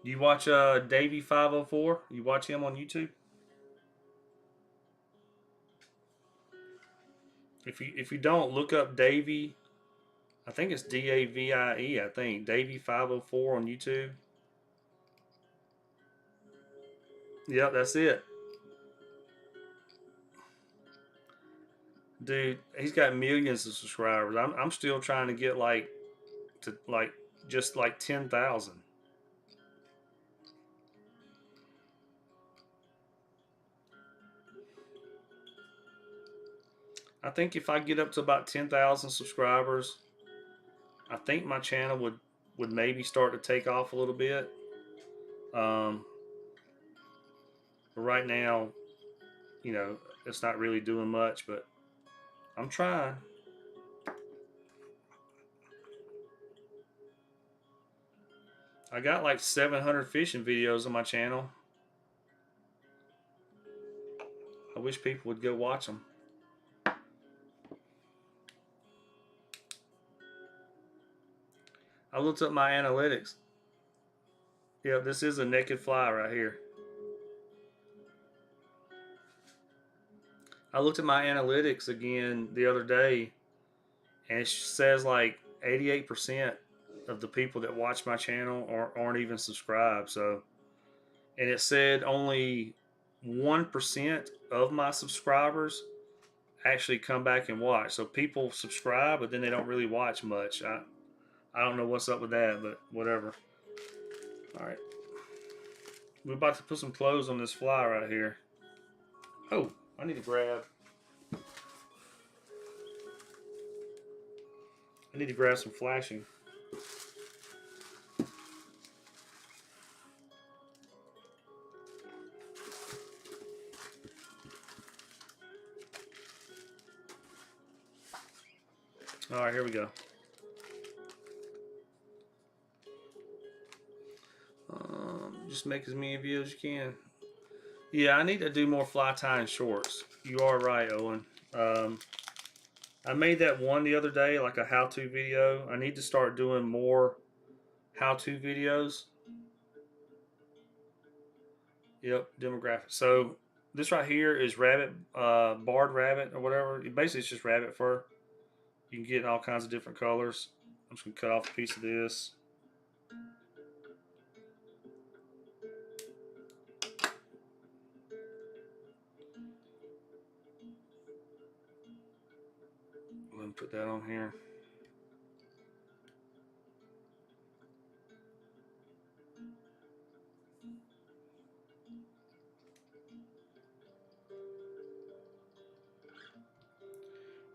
You watch Davey 504? You watch him on YouTube? If you don't, look up Davey. I think it's Davie. I think Davey 504 on YouTube. Yep, that's it. Dude, he's got millions of subscribers. I'm still trying to get just like 10,000. I think if I get up to about 10,000 subscribers, I think my channel would maybe start to take off a little bit. But right now, you know, it's not really doing much, but I'm trying. I got like 700 fishing videos on my channel. I wish people would go watch them. I looked up my analytics. Yeah, this is a naked fly right here. I looked at my analytics again the other day, and it says like 88% of the people that watch my channel aren't even subscribed. So, and it said only 1% of my subscribers actually come back and watch. So people subscribe, but then they don't really watch much. I don't know what's up with that, but whatever. All right, we're about to put some clothes on this fly right here. Oh, I need to grab some flashing. All right, here we go. Just make as many videos as you can. Yeah, I need to do more fly tying shorts. You are right, Owen. I made that one the other day, like a how-to video. I need to start doing more how-to videos. Yep, demographic. So this right here is rabbit, barred rabbit or whatever. Basically, it's just rabbit fur. You can get in all kinds of different colors. I'm just gonna cut off a piece of this. Let me put that on here.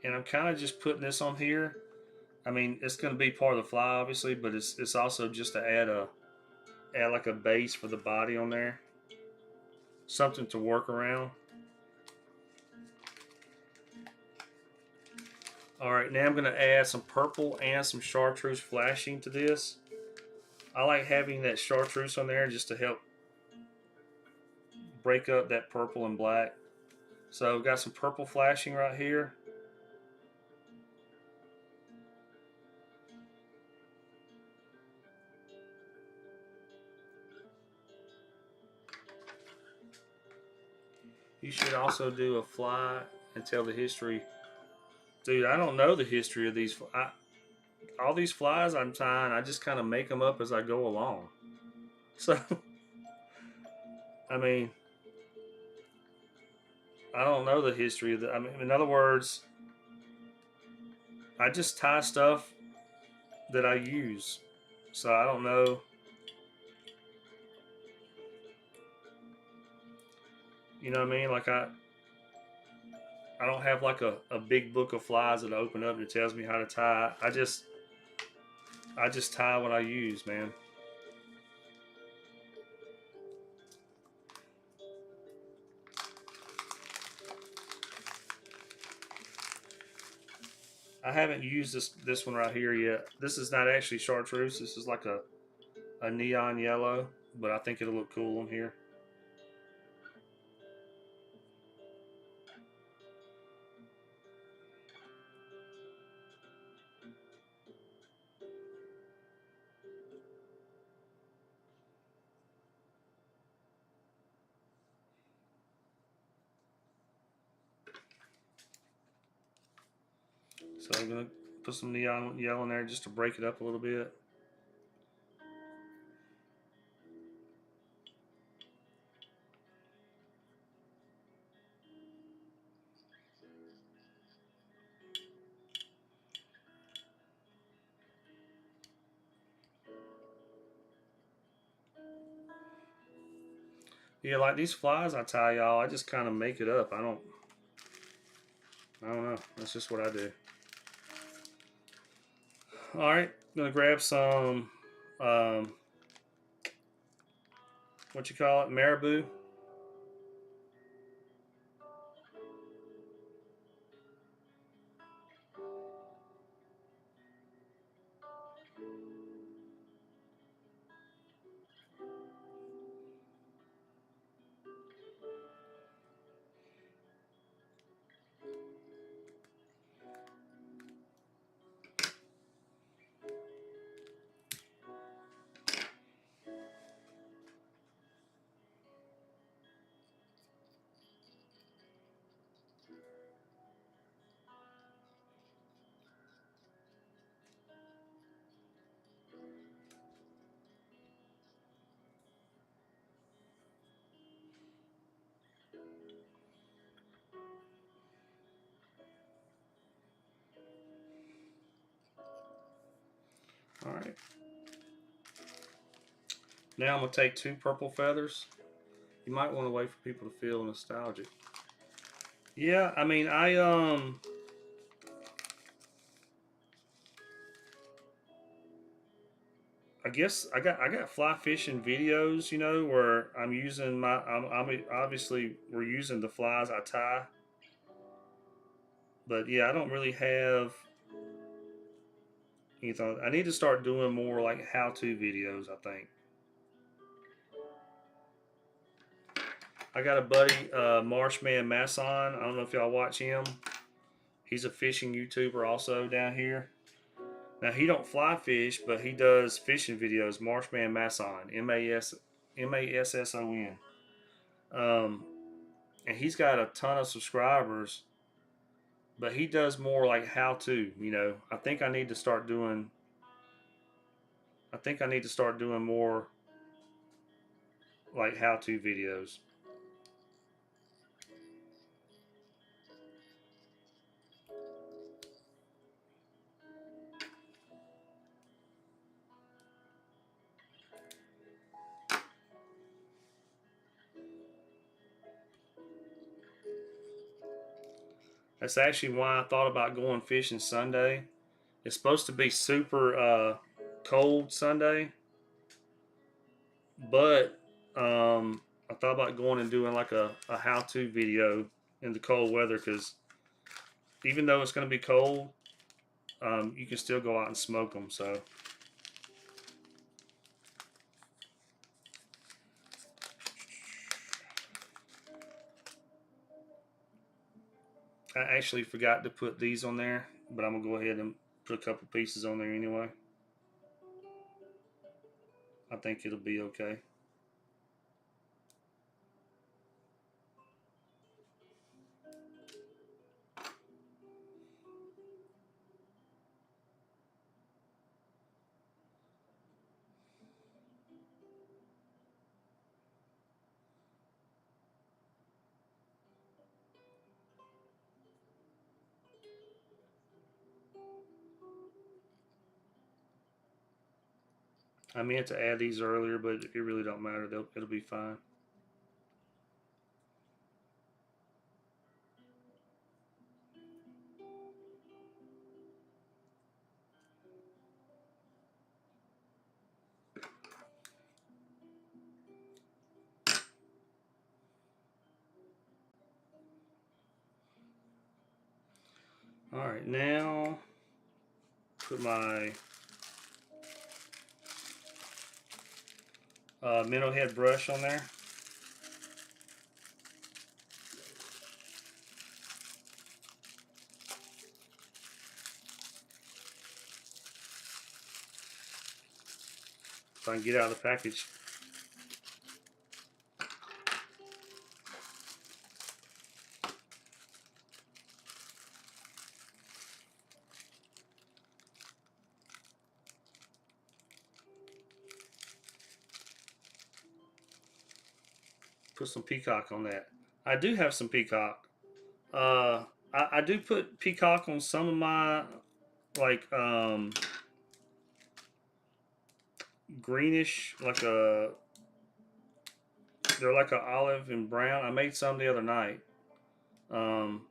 And I'm kind of just putting this on here. I mean, it's going to be part of the fly, obviously, but it's also just to add like a base for the body on there, something to work around. All right, now I'm going to add some purple and some chartreuse flashing to this. I like having that chartreuse on there just to help break up that purple and black. So I've got some purple flashing right here. You should also do a fly and tell the history. Dude, I don't know the history of these. All these flies I'm tying, I just kind of make them up as I go along. So, I mean, I don't know the history of the. I mean, in other words, I just tie stuff that I use. So I don't know. You know what I mean? Like I don't have like a big book of flies that I open up that tells me how to tie. I just tie what I use, man. I haven't used this one right here yet. This is not actually chartreuse. This is like a neon yellow, but I think it'll look cool on here. So I'm gonna put some neon yellow in there just to break it up a little bit. Yeah, like these flies I tie, y'all, I just kind of make it up. I don't know. That's just what I do. All right, I'm gonna grab some, um, what you call it, marabou. All right. Now I'm gonna take 2 purple feathers. You might want to wait for people to feel nostalgic. Yeah, I mean, I guess I got fly fishing videos, you know, where I'm using I'm obviously we're using the flies I tie, but yeah, I don't really have anything. I need to start doing more like how-to videos. I think I got a buddy, Marshman Masson. I don't know if y'all watch him. He's a fishing YouTuber also down here. Now he don't fly fish, but he does fishing videos. Marshman Masson, Masson. Um, and he's got a ton of subscribers, but he does more like how to. You know, I think I need to start doing. I think I need to start doing more like how to videos. That's actually why I thought about going fishing Sunday. It's supposed to be super cold Sunday, but I thought about going and doing like a how-to video in the cold weather because even though it's going to be cold, you can still go out and smoke them. So I actually forgot to put these on there, but I'm gonna go ahead and put a couple pieces on there anyway. I think it'll be okay. I meant to add these earlier, but it really don't matter. It'll be fine. All right, now Put my minnow head brush on there. If I can get out of the package. Put some peacock on that. I do have some peacock. I do put peacock on some of my like greenish, like a they're like a olive and brown. I made some the other night. Um,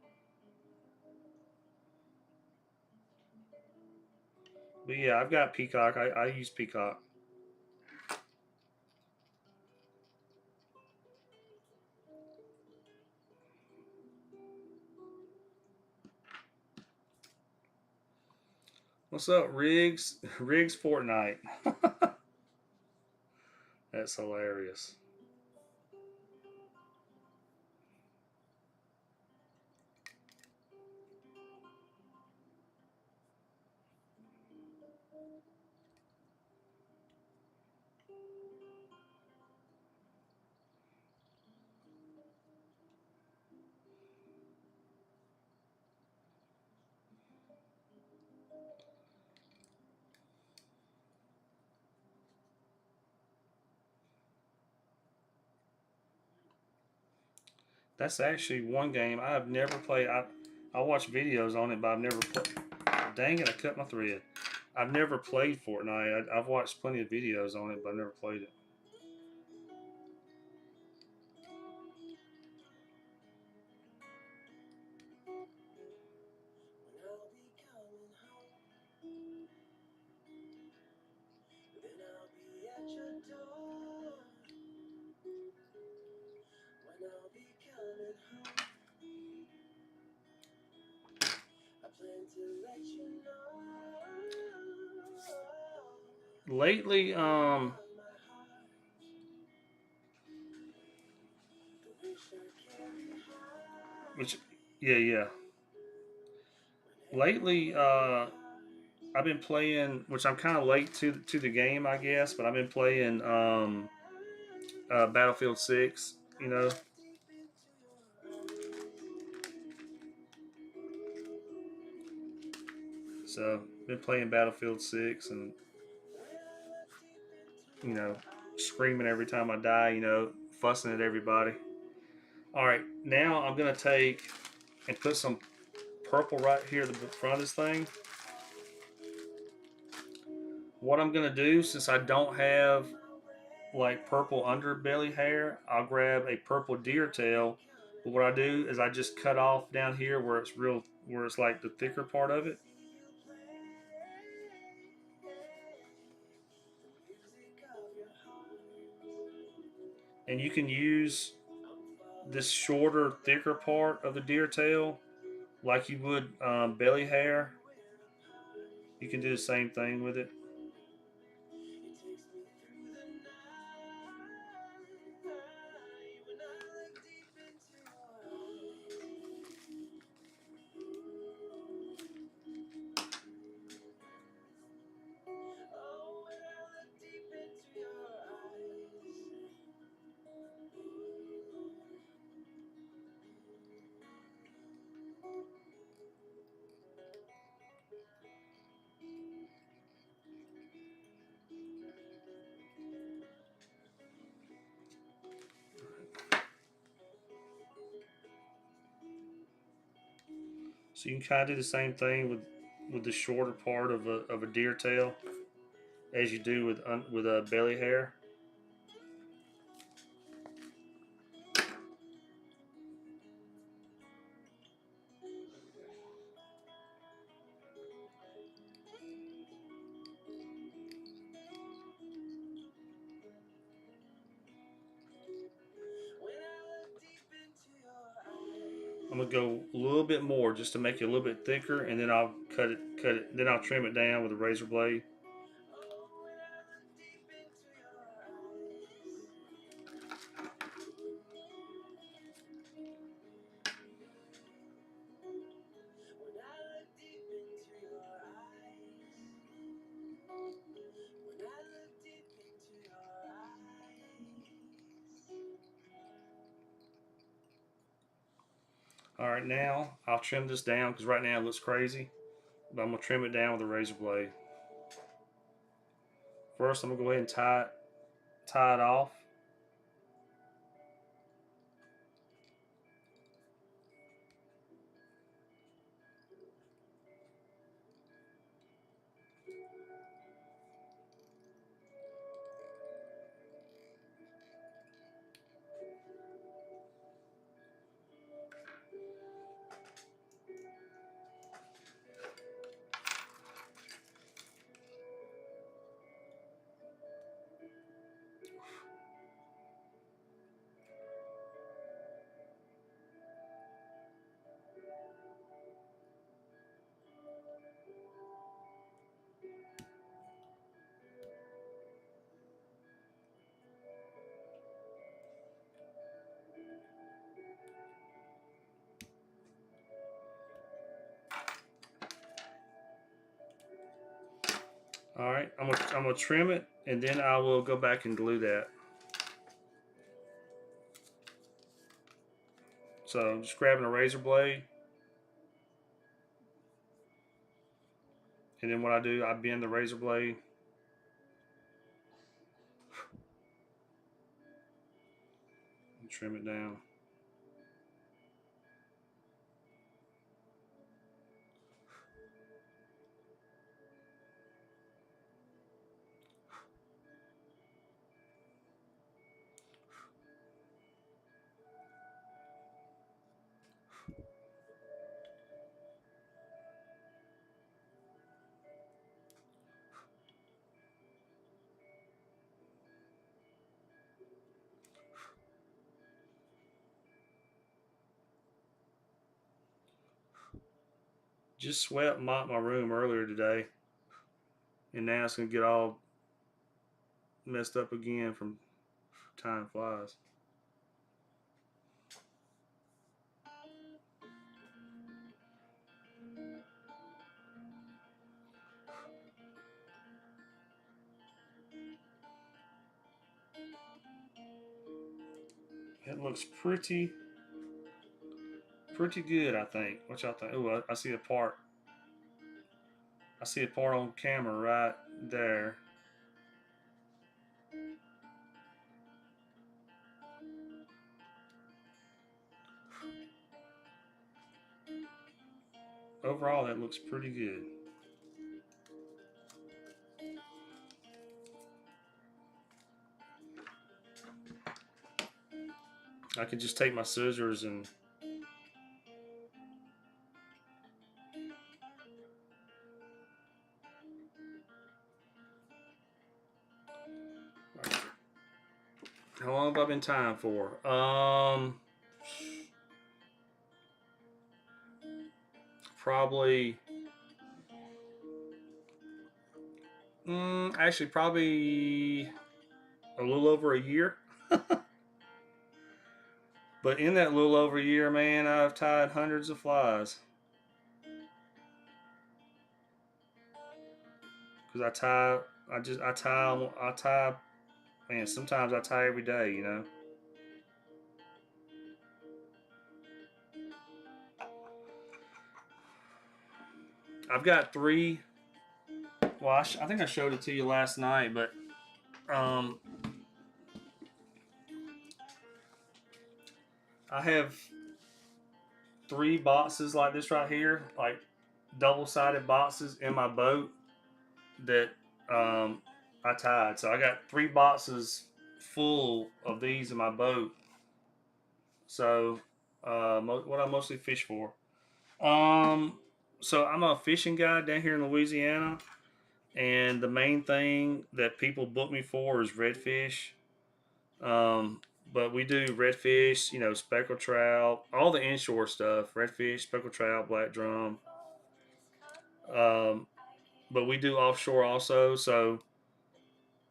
but yeah, I've got peacock. I use peacock. What's up, Riggs? Riggs Fortnite. That's hilarious. That's actually one game I have never played. I watch videos on it, but I've never played. Dang it! I cut my thread. I've never played Fortnite. I've watched plenty of videos on it, but I've never played it. Lately, which, yeah, yeah. Lately, I've been playing, which I'm kind of late to the game, I guess, but I've been playing Battlefield 6. You know, so been playing Battlefield 6, and you know, screaming every time I die. You know, fussing at everybody. All right, now I'm gonna take and put some purple right here at the front of this thing. What I'm gonna do, since I don't have like purple underbelly hair, I'll grab a purple deer tail. But what I do is I just cut off down here where it's real, where it's like the thicker part of it. And you can use this shorter, thicker part of the deer tail like you would belly hair. You can do the same thing with it. So you can kind of do the same thing with the shorter part of a deer tail as you do with a belly hair. I'm gonna go a little bit more just to make it a little bit thicker, and then I'll cut cut it. Then I'll trim it down with a razor blade. All right, now I'll trim this down because right now it looks crazy. But I'm gonna trim it down with a razor blade. First, I'm gonna go ahead and tie it off. All right, I'm gonna trim it, and then I will go back and glue that. So just grabbing a razor blade, and then what I do, I bend the razor blade. And trim it down. Just swept and mopped my room earlier today, and now it's gonna get all messed up again from time flies. It looks pretty good, I think. What y'all think? Oh, I see a part. I see a part on camera right there. Overall, that looks pretty good. I could just take my scissors and how long have I been tying for? Probably. Actually, probably a little over a year. But in that little over a year, man, I've tied hundreds of flies. Because I tie. Man, sometimes I tie every day, you know. I've got three. Well, I think I showed it to you last night, but I have three boxes like this right here, like double-sided boxes in my boat that I tied. So I got three boxes full of these in my boat. So what I mostly fish for. Um, so I'm a fishing guide down here in Louisiana, and the main thing that people book me for is redfish. Um, but we do redfish, you know, speckled trout, all the inshore stuff, redfish, speckled trout, black drum, Um, but we do offshore also. So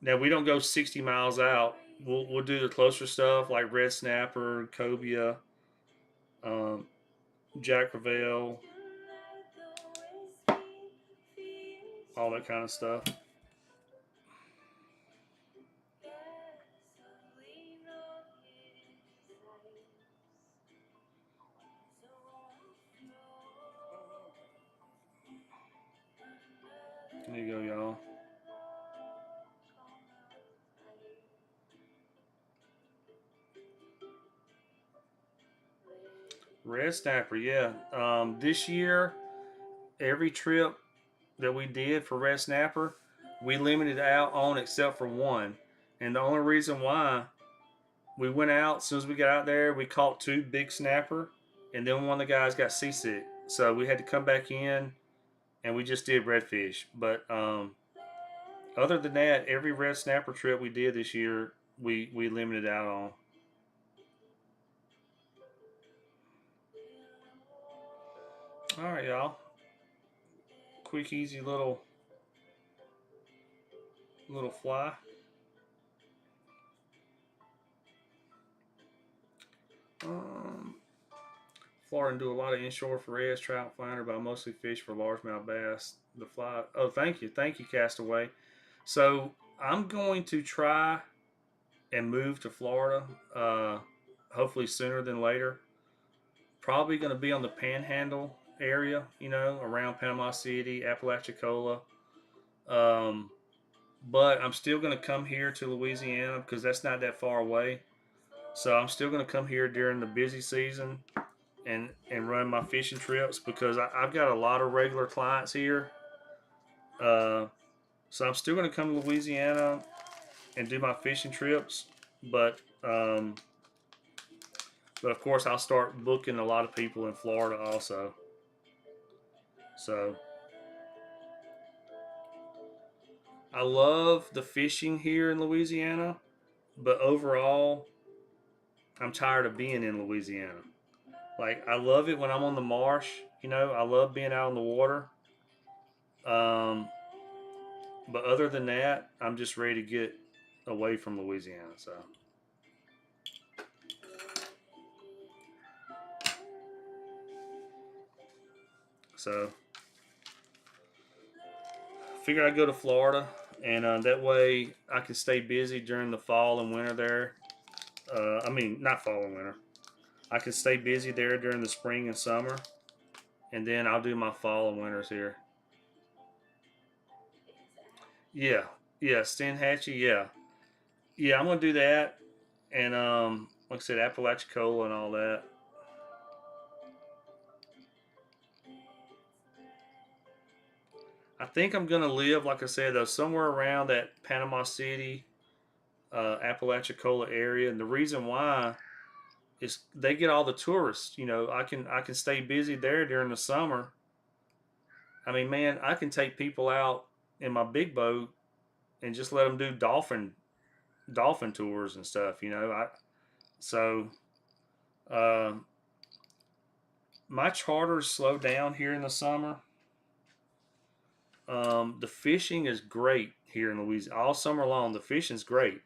now we don't go 60 miles out. We'll do the closer stuff like red snapper, cobia, um, jack crevalle, all that kind of stuff. There you go, y'all. Red snapper, yeah. This year, every trip that we did for red snapper, we limited out on except for one. And the only reason why we went out, as soon as we got out there, we caught two big snapper, and then one of the guys got seasick. So we had to come back in, and we just did redfish. But other than that, every red snapper trip we did this year, we limited out on. All right, y'all. Quick, easy little fly. Um, Florida do a lot of inshore for reds, trout, flounder, but I mostly fish for largemouth bass. The fly. Oh, thank you, Castaway. So I'm going to try and move to Florida. Hopefully sooner than later. Probably going to be on the Panhandle area, around Panama City, Apalachicola. Um, but I'm still going to come here to Louisiana because that's not that far away. So I'm still going to come here during the busy season and run my fishing trips because I've got a lot of regular clients here. Uh, so I'm still going to come to Louisiana and do my fishing trips, but um, but of course I'll start booking a lot of people in Florida also. So I love the fishing here in Louisiana, but overall I'm tired of being in Louisiana. Like I love it when I'm on the marsh, I love being out on the water. Um, but other than that, I'm just ready to get away from Louisiana. So figure I'd go to Florida, and that way I can stay busy during the fall and winter there. I mean, not fall and winter. I can stay busy there during the spring and summer, and then I'll do my fall and winters here. Yeah, yeah, Stenhatchee, yeah, yeah. I'm gonna do that, and like I said, Apalachicola and all that. I think I'm gonna live, like I said, though, somewhere around that Panama City, Apalachicola area, and the reason why is they get all the tourists. I can stay busy there during the summer. I mean, man, I can take people out in my big boat and just let them do dolphin tours and stuff. So uh, my charters slow down here in the summer. The fishing is great here in Louisiana all summer long. The fishing's great,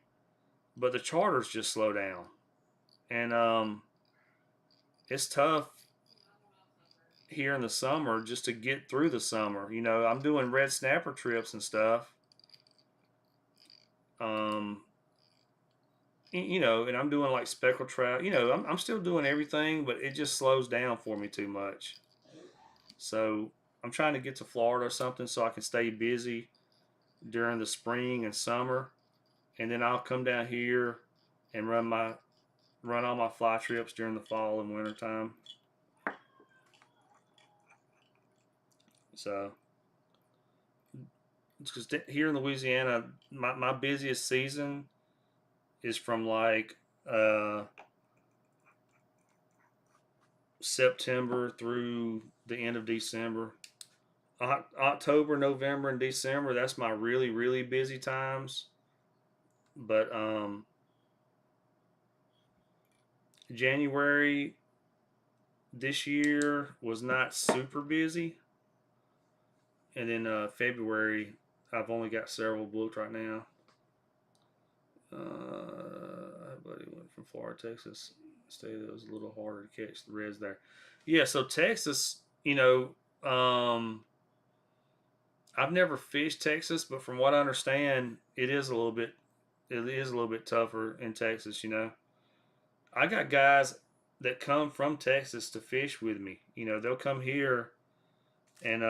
but the charters just slow down, and it's tough here in the summer just to get through the summer. I'm doing red snapper trips and stuff. Um, and I'm doing like speckled trout. I'm still doing everything, but it just slows down for me too much. So I'm trying to get to Florida or something so I can stay busy during the spring and summer, and then I'll come down here and run all my fly trips during the fall and winter time. So because here in Louisiana, my busiest season is from like September through the end of December. October, November, and December, that's my really, really busy times. But January this year was not super busy. And then February, I've only got several booked right now. Buddy went from Florida, Texas. State that was a little harder to catch the reds there. Yeah, so Texas, I've never fished Texas, but from what I understand, it is a little bit tougher in Texas. I got guys that come from Texas to fish with me. They'll come here and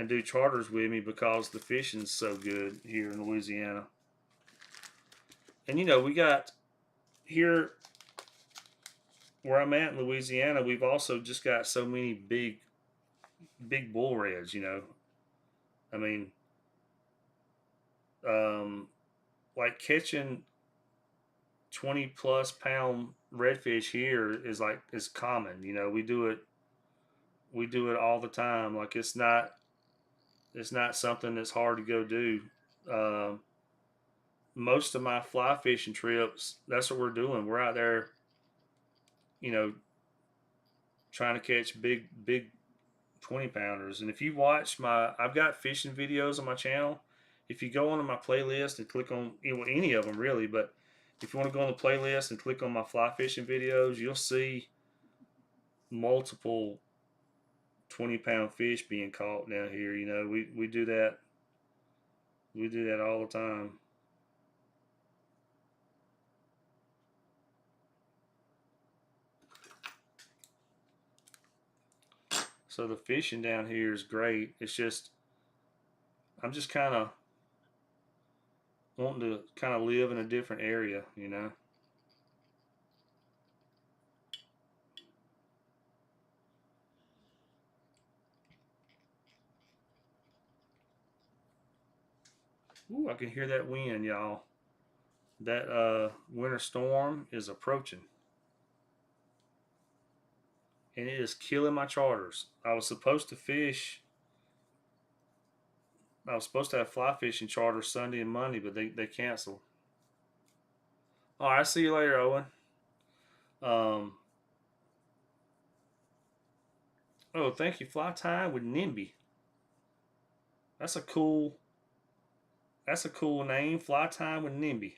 do charters with me because the fishing's so good here in Louisiana. And we got here where I'm at in Louisiana, we've also just got so many big bull reds. I mean, um, like catching 20+ pound redfish here is common. We do it all the time. Like it's not something that's hard to go do. Um, Most of my fly fishing trips, that's what we're doing. We're out there, you know, trying to catch big 20 pounders. And if you watch I've got fishing videos on my channel. If you go onto my playlist and click on any of them really, but if you want to go on the playlist and click on my fly fishing videos, you'll see multiple 20-pound fish being caught down here. We do that. We do that all the time. So the fishing down here is great. It's just I'm just kind of wanting to kind of live in a different area. Ooh, I can hear that wind, y'all. That winter storm is approaching. And it is killing my charters. I was supposed to have fly fishing charters Sunday and Monday, but they canceled. All right, see you later, Owen. Um, oh, thank you. Fly time with NIMBY. That's a cool. That's a cool name. Fly time with NIMBY.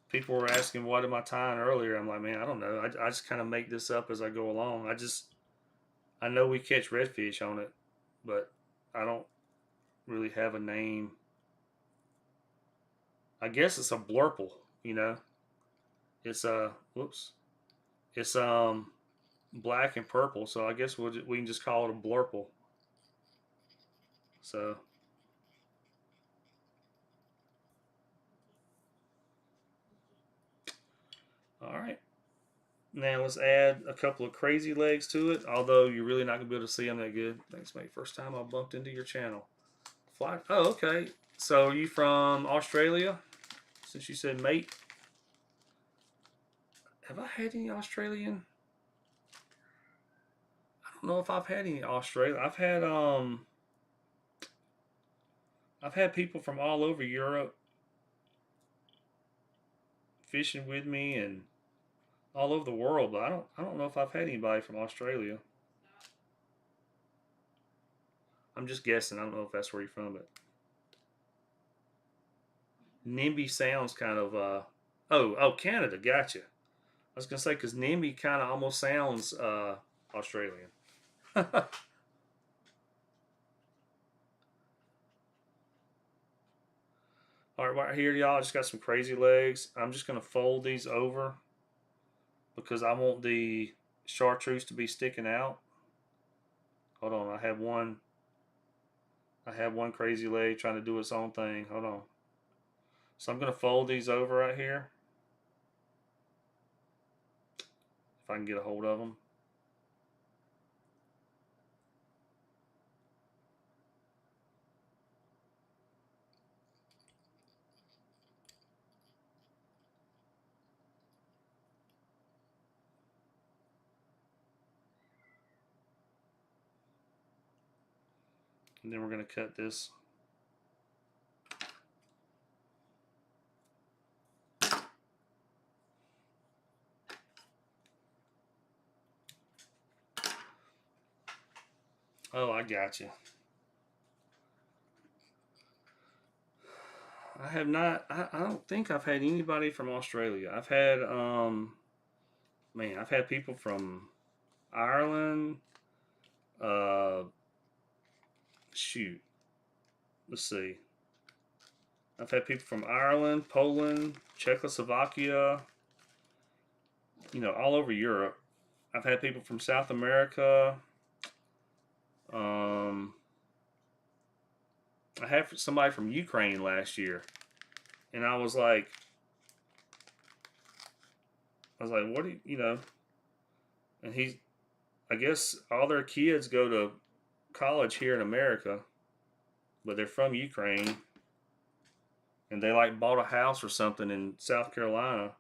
People were asking what am I tying earlier. I'm like, man, I don't know. I just kind of make this up as I go along. I know we catch redfish on it, but I don't really have a name. I guess it's a blurple. It's whoops. It's black and purple, so I guess we can just call it a blurple. So all right. Now let's add a couple of crazy legs to it, although you're really not gonna be able to see them that good. Thanks, mate. First time I bumped into your channel. Fly. Oh, okay. So are you from Australia? Since you said mate, have I had any Australian? I don't know if I've had any Australia. I've had people from all over Europe fishing with me and all over the world, but I don't know if I've had anybody from Australia. I'm just guessing. I don't know if that's where you're from, but NIMBY sounds kind of oh Canada, gotcha. I was gonna say because NIMBY kind of almost sounds Australian. All right here, y'all. I just got some crazy legs. I'm just gonna fold these over because I want the chartreuse to be sticking out. Hold on, I have one. I have one crazy leg trying to do its own thing. Hold on. So I'm gonna fold these over right here if I can get a hold of them. And then we're gonna cut this. Oh, I got you. I have not. I don't think I've had anybody from Australia. I've had man, I've had people from Ireland. Uh, shoot, let's see. I've had people from Ireland, Poland, Czechoslovakia. All over Europe. I've had people from South America. Um, I had somebody from Ukraine last year, and I was like, what do you? And I guess all their kids go to college here in America, but they're from Ukraine, and they like bought a house or something in South Carolina,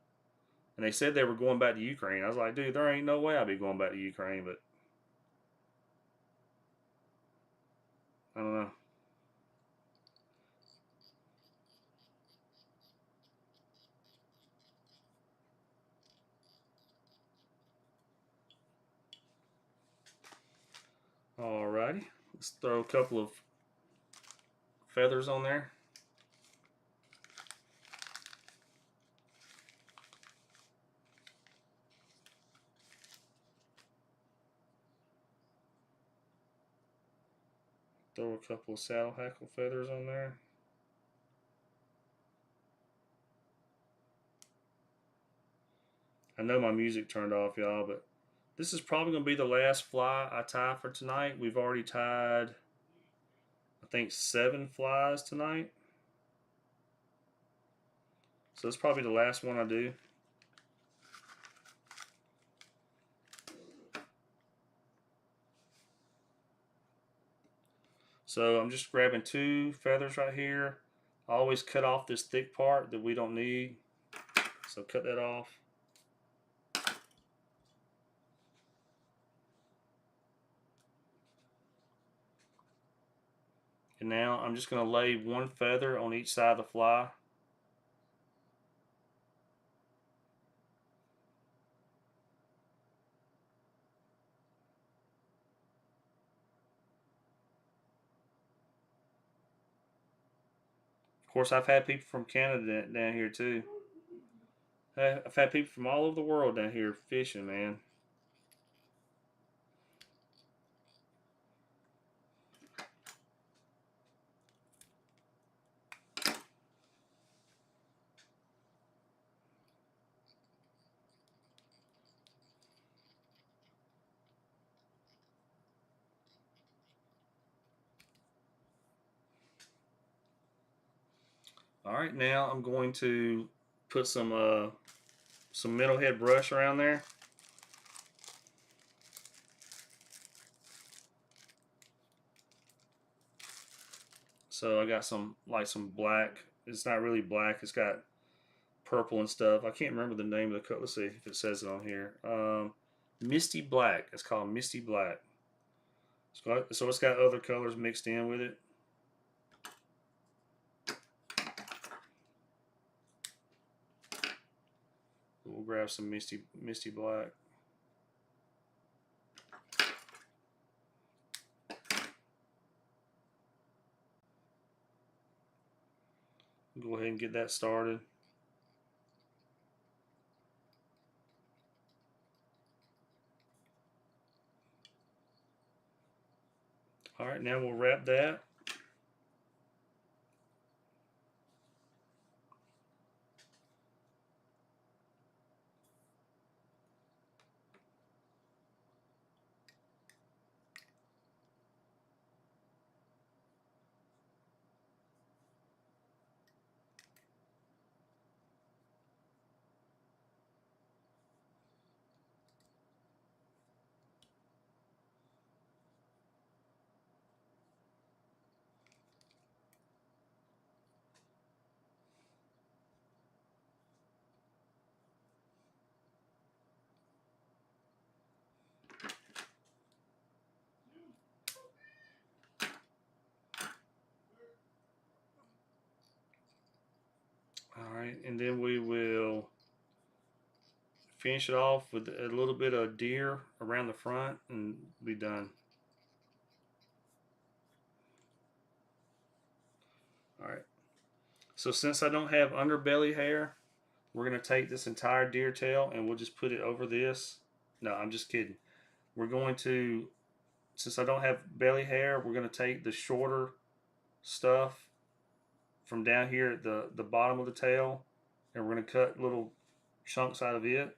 and they said they were going back to Ukraine. I was like, dude, there ain't no way I'd be going back to Ukraine, but I don't know. Alrighty, let's throw a couple of feathers on there. Throw a couple of saddle hackle feathers on there. I know my music turned off, y'all, but this is probably going to be the last fly I tie for tonight. We've already tied, I think, 7 flies tonight. So it's probably the last one I do. So I'm just grabbing 2 feathers right here. I always cut off this thick part that we don't need. So cut that off. And now I'm just going to lay 1 feather on each side of the fly. Of course, I've had people from Canada down here too. I've had people from all over the world down here fishing, man. All right, now I'm going to put some metalhead brush around there. So I got some black. It's not really black. It's got purple and stuff. I can't remember the name of the color. Let's see if it says it on here. Misty black. It's called Misty black. So it's got other colors mixed in with it. We'll grab some misty black. Go ahead and get that started. All right, now we'll wrap that. All right, and then we will finish it off with a little bit of deer around the front and be done. So since I don't have underbelly hair, we're going to take this entire deer tail and we'll just put it over this. No, I'm just kidding. We're going to, since I don't have belly hair, we're going to take the shorter stuff from down here at the bottom of the tail, and we're going to cut little chunks out of it.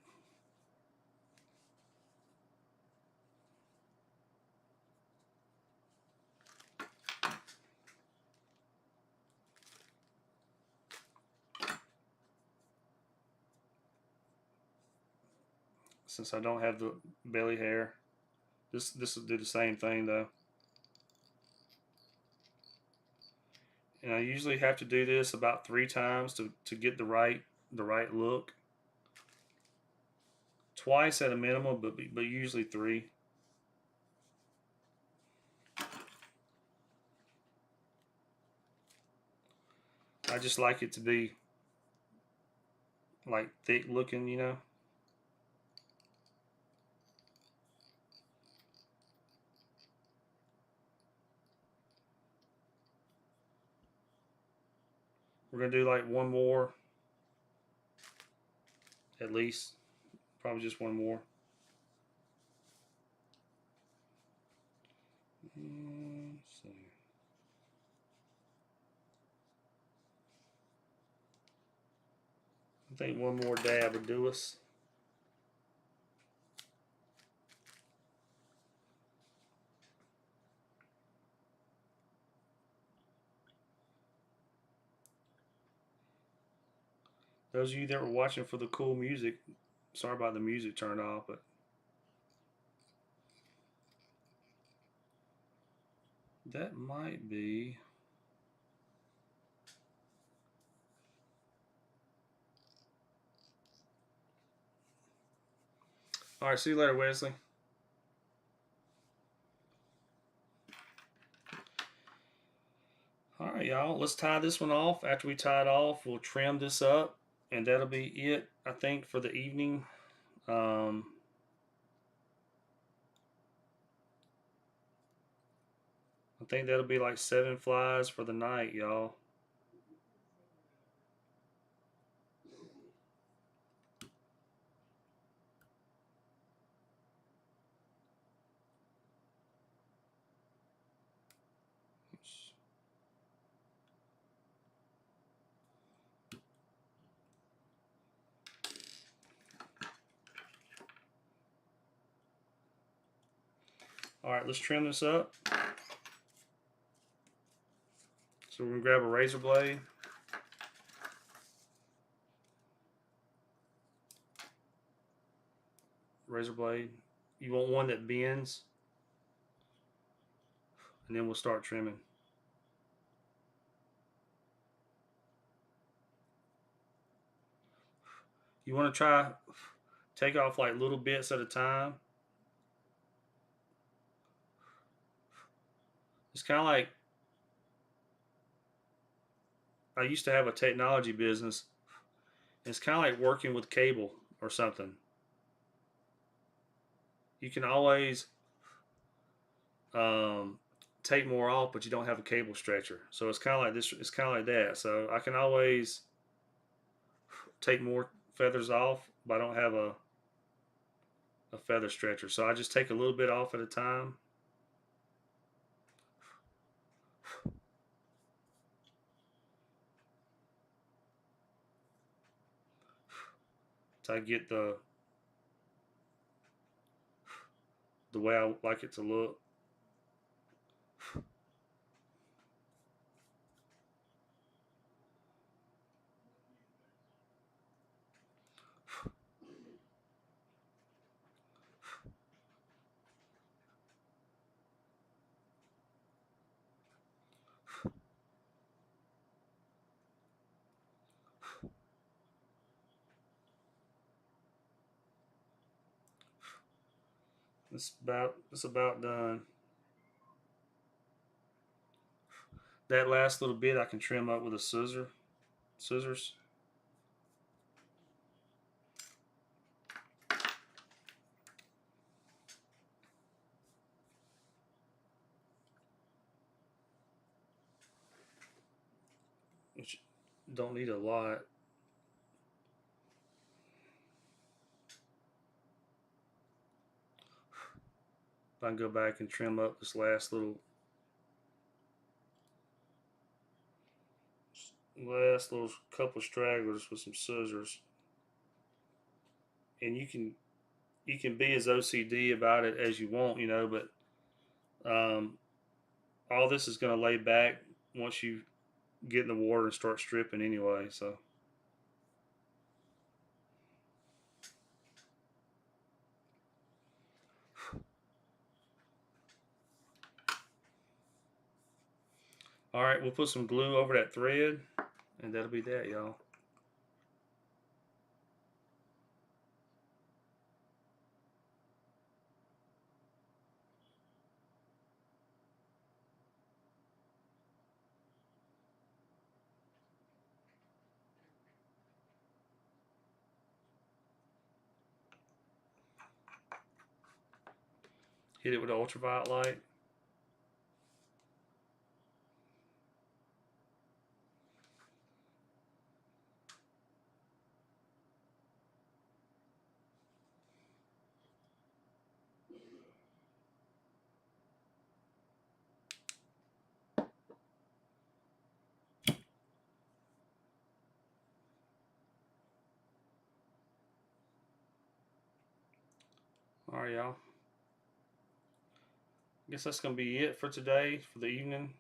Since I don't have the belly hair, this will do the same thing though. And I usually have to do this about 3 times to get the right look. Twice at a minimum, but usually 3. I just like it to be like thick looking, you know. We're gonna do like one more at least, probably just one more. So I think one more dab would do us. Those of you that were watching for the cool music, sorry about the music turned off, but that might be. All right, see you later, Wesley. All right, y'all, let's tie this one off. After we tie it off, we'll trim this up, and that'll be it, I think, for the evening. I think that'll be like 7 flies for the night, y'all. All right, let's trim this up. So we're gonna grab a razor blade. Razor blade. You want one that bends, and then we'll start trimming. You want to try take off like little bits at a time. It's kind of like I used to have a technology business. It's kind of like working with cable or something. You can always um, take more off, but you don't have a cable stretcher. So it's kind of like this. It's kind of like that. So I can always take more feathers off, but I don't have a feather stretcher. So I just take a little bit off at a time. To get the way I like it to look. It's about done. That last little bit I can trim up with a scissors. Which Don't need a lot. I can go back and trim up this last little couple stragglers with some scissors. And you can be as OCD about it as you want, you know, but all this is going to lay back once you get in the water and start stripping anyway. So, all right, we'll put some glue over that thread, and that'll be that, y'all. Hit it with an ultraviolet light. All right, y'all. I guess that's going to be it for today, for the evening.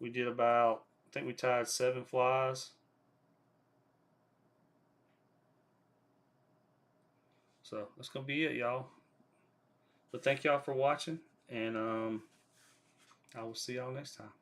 We did about, I think we tied 7 flies. So that's going to be it, y'all. But thank y'all for watching, and I will see y'all next time.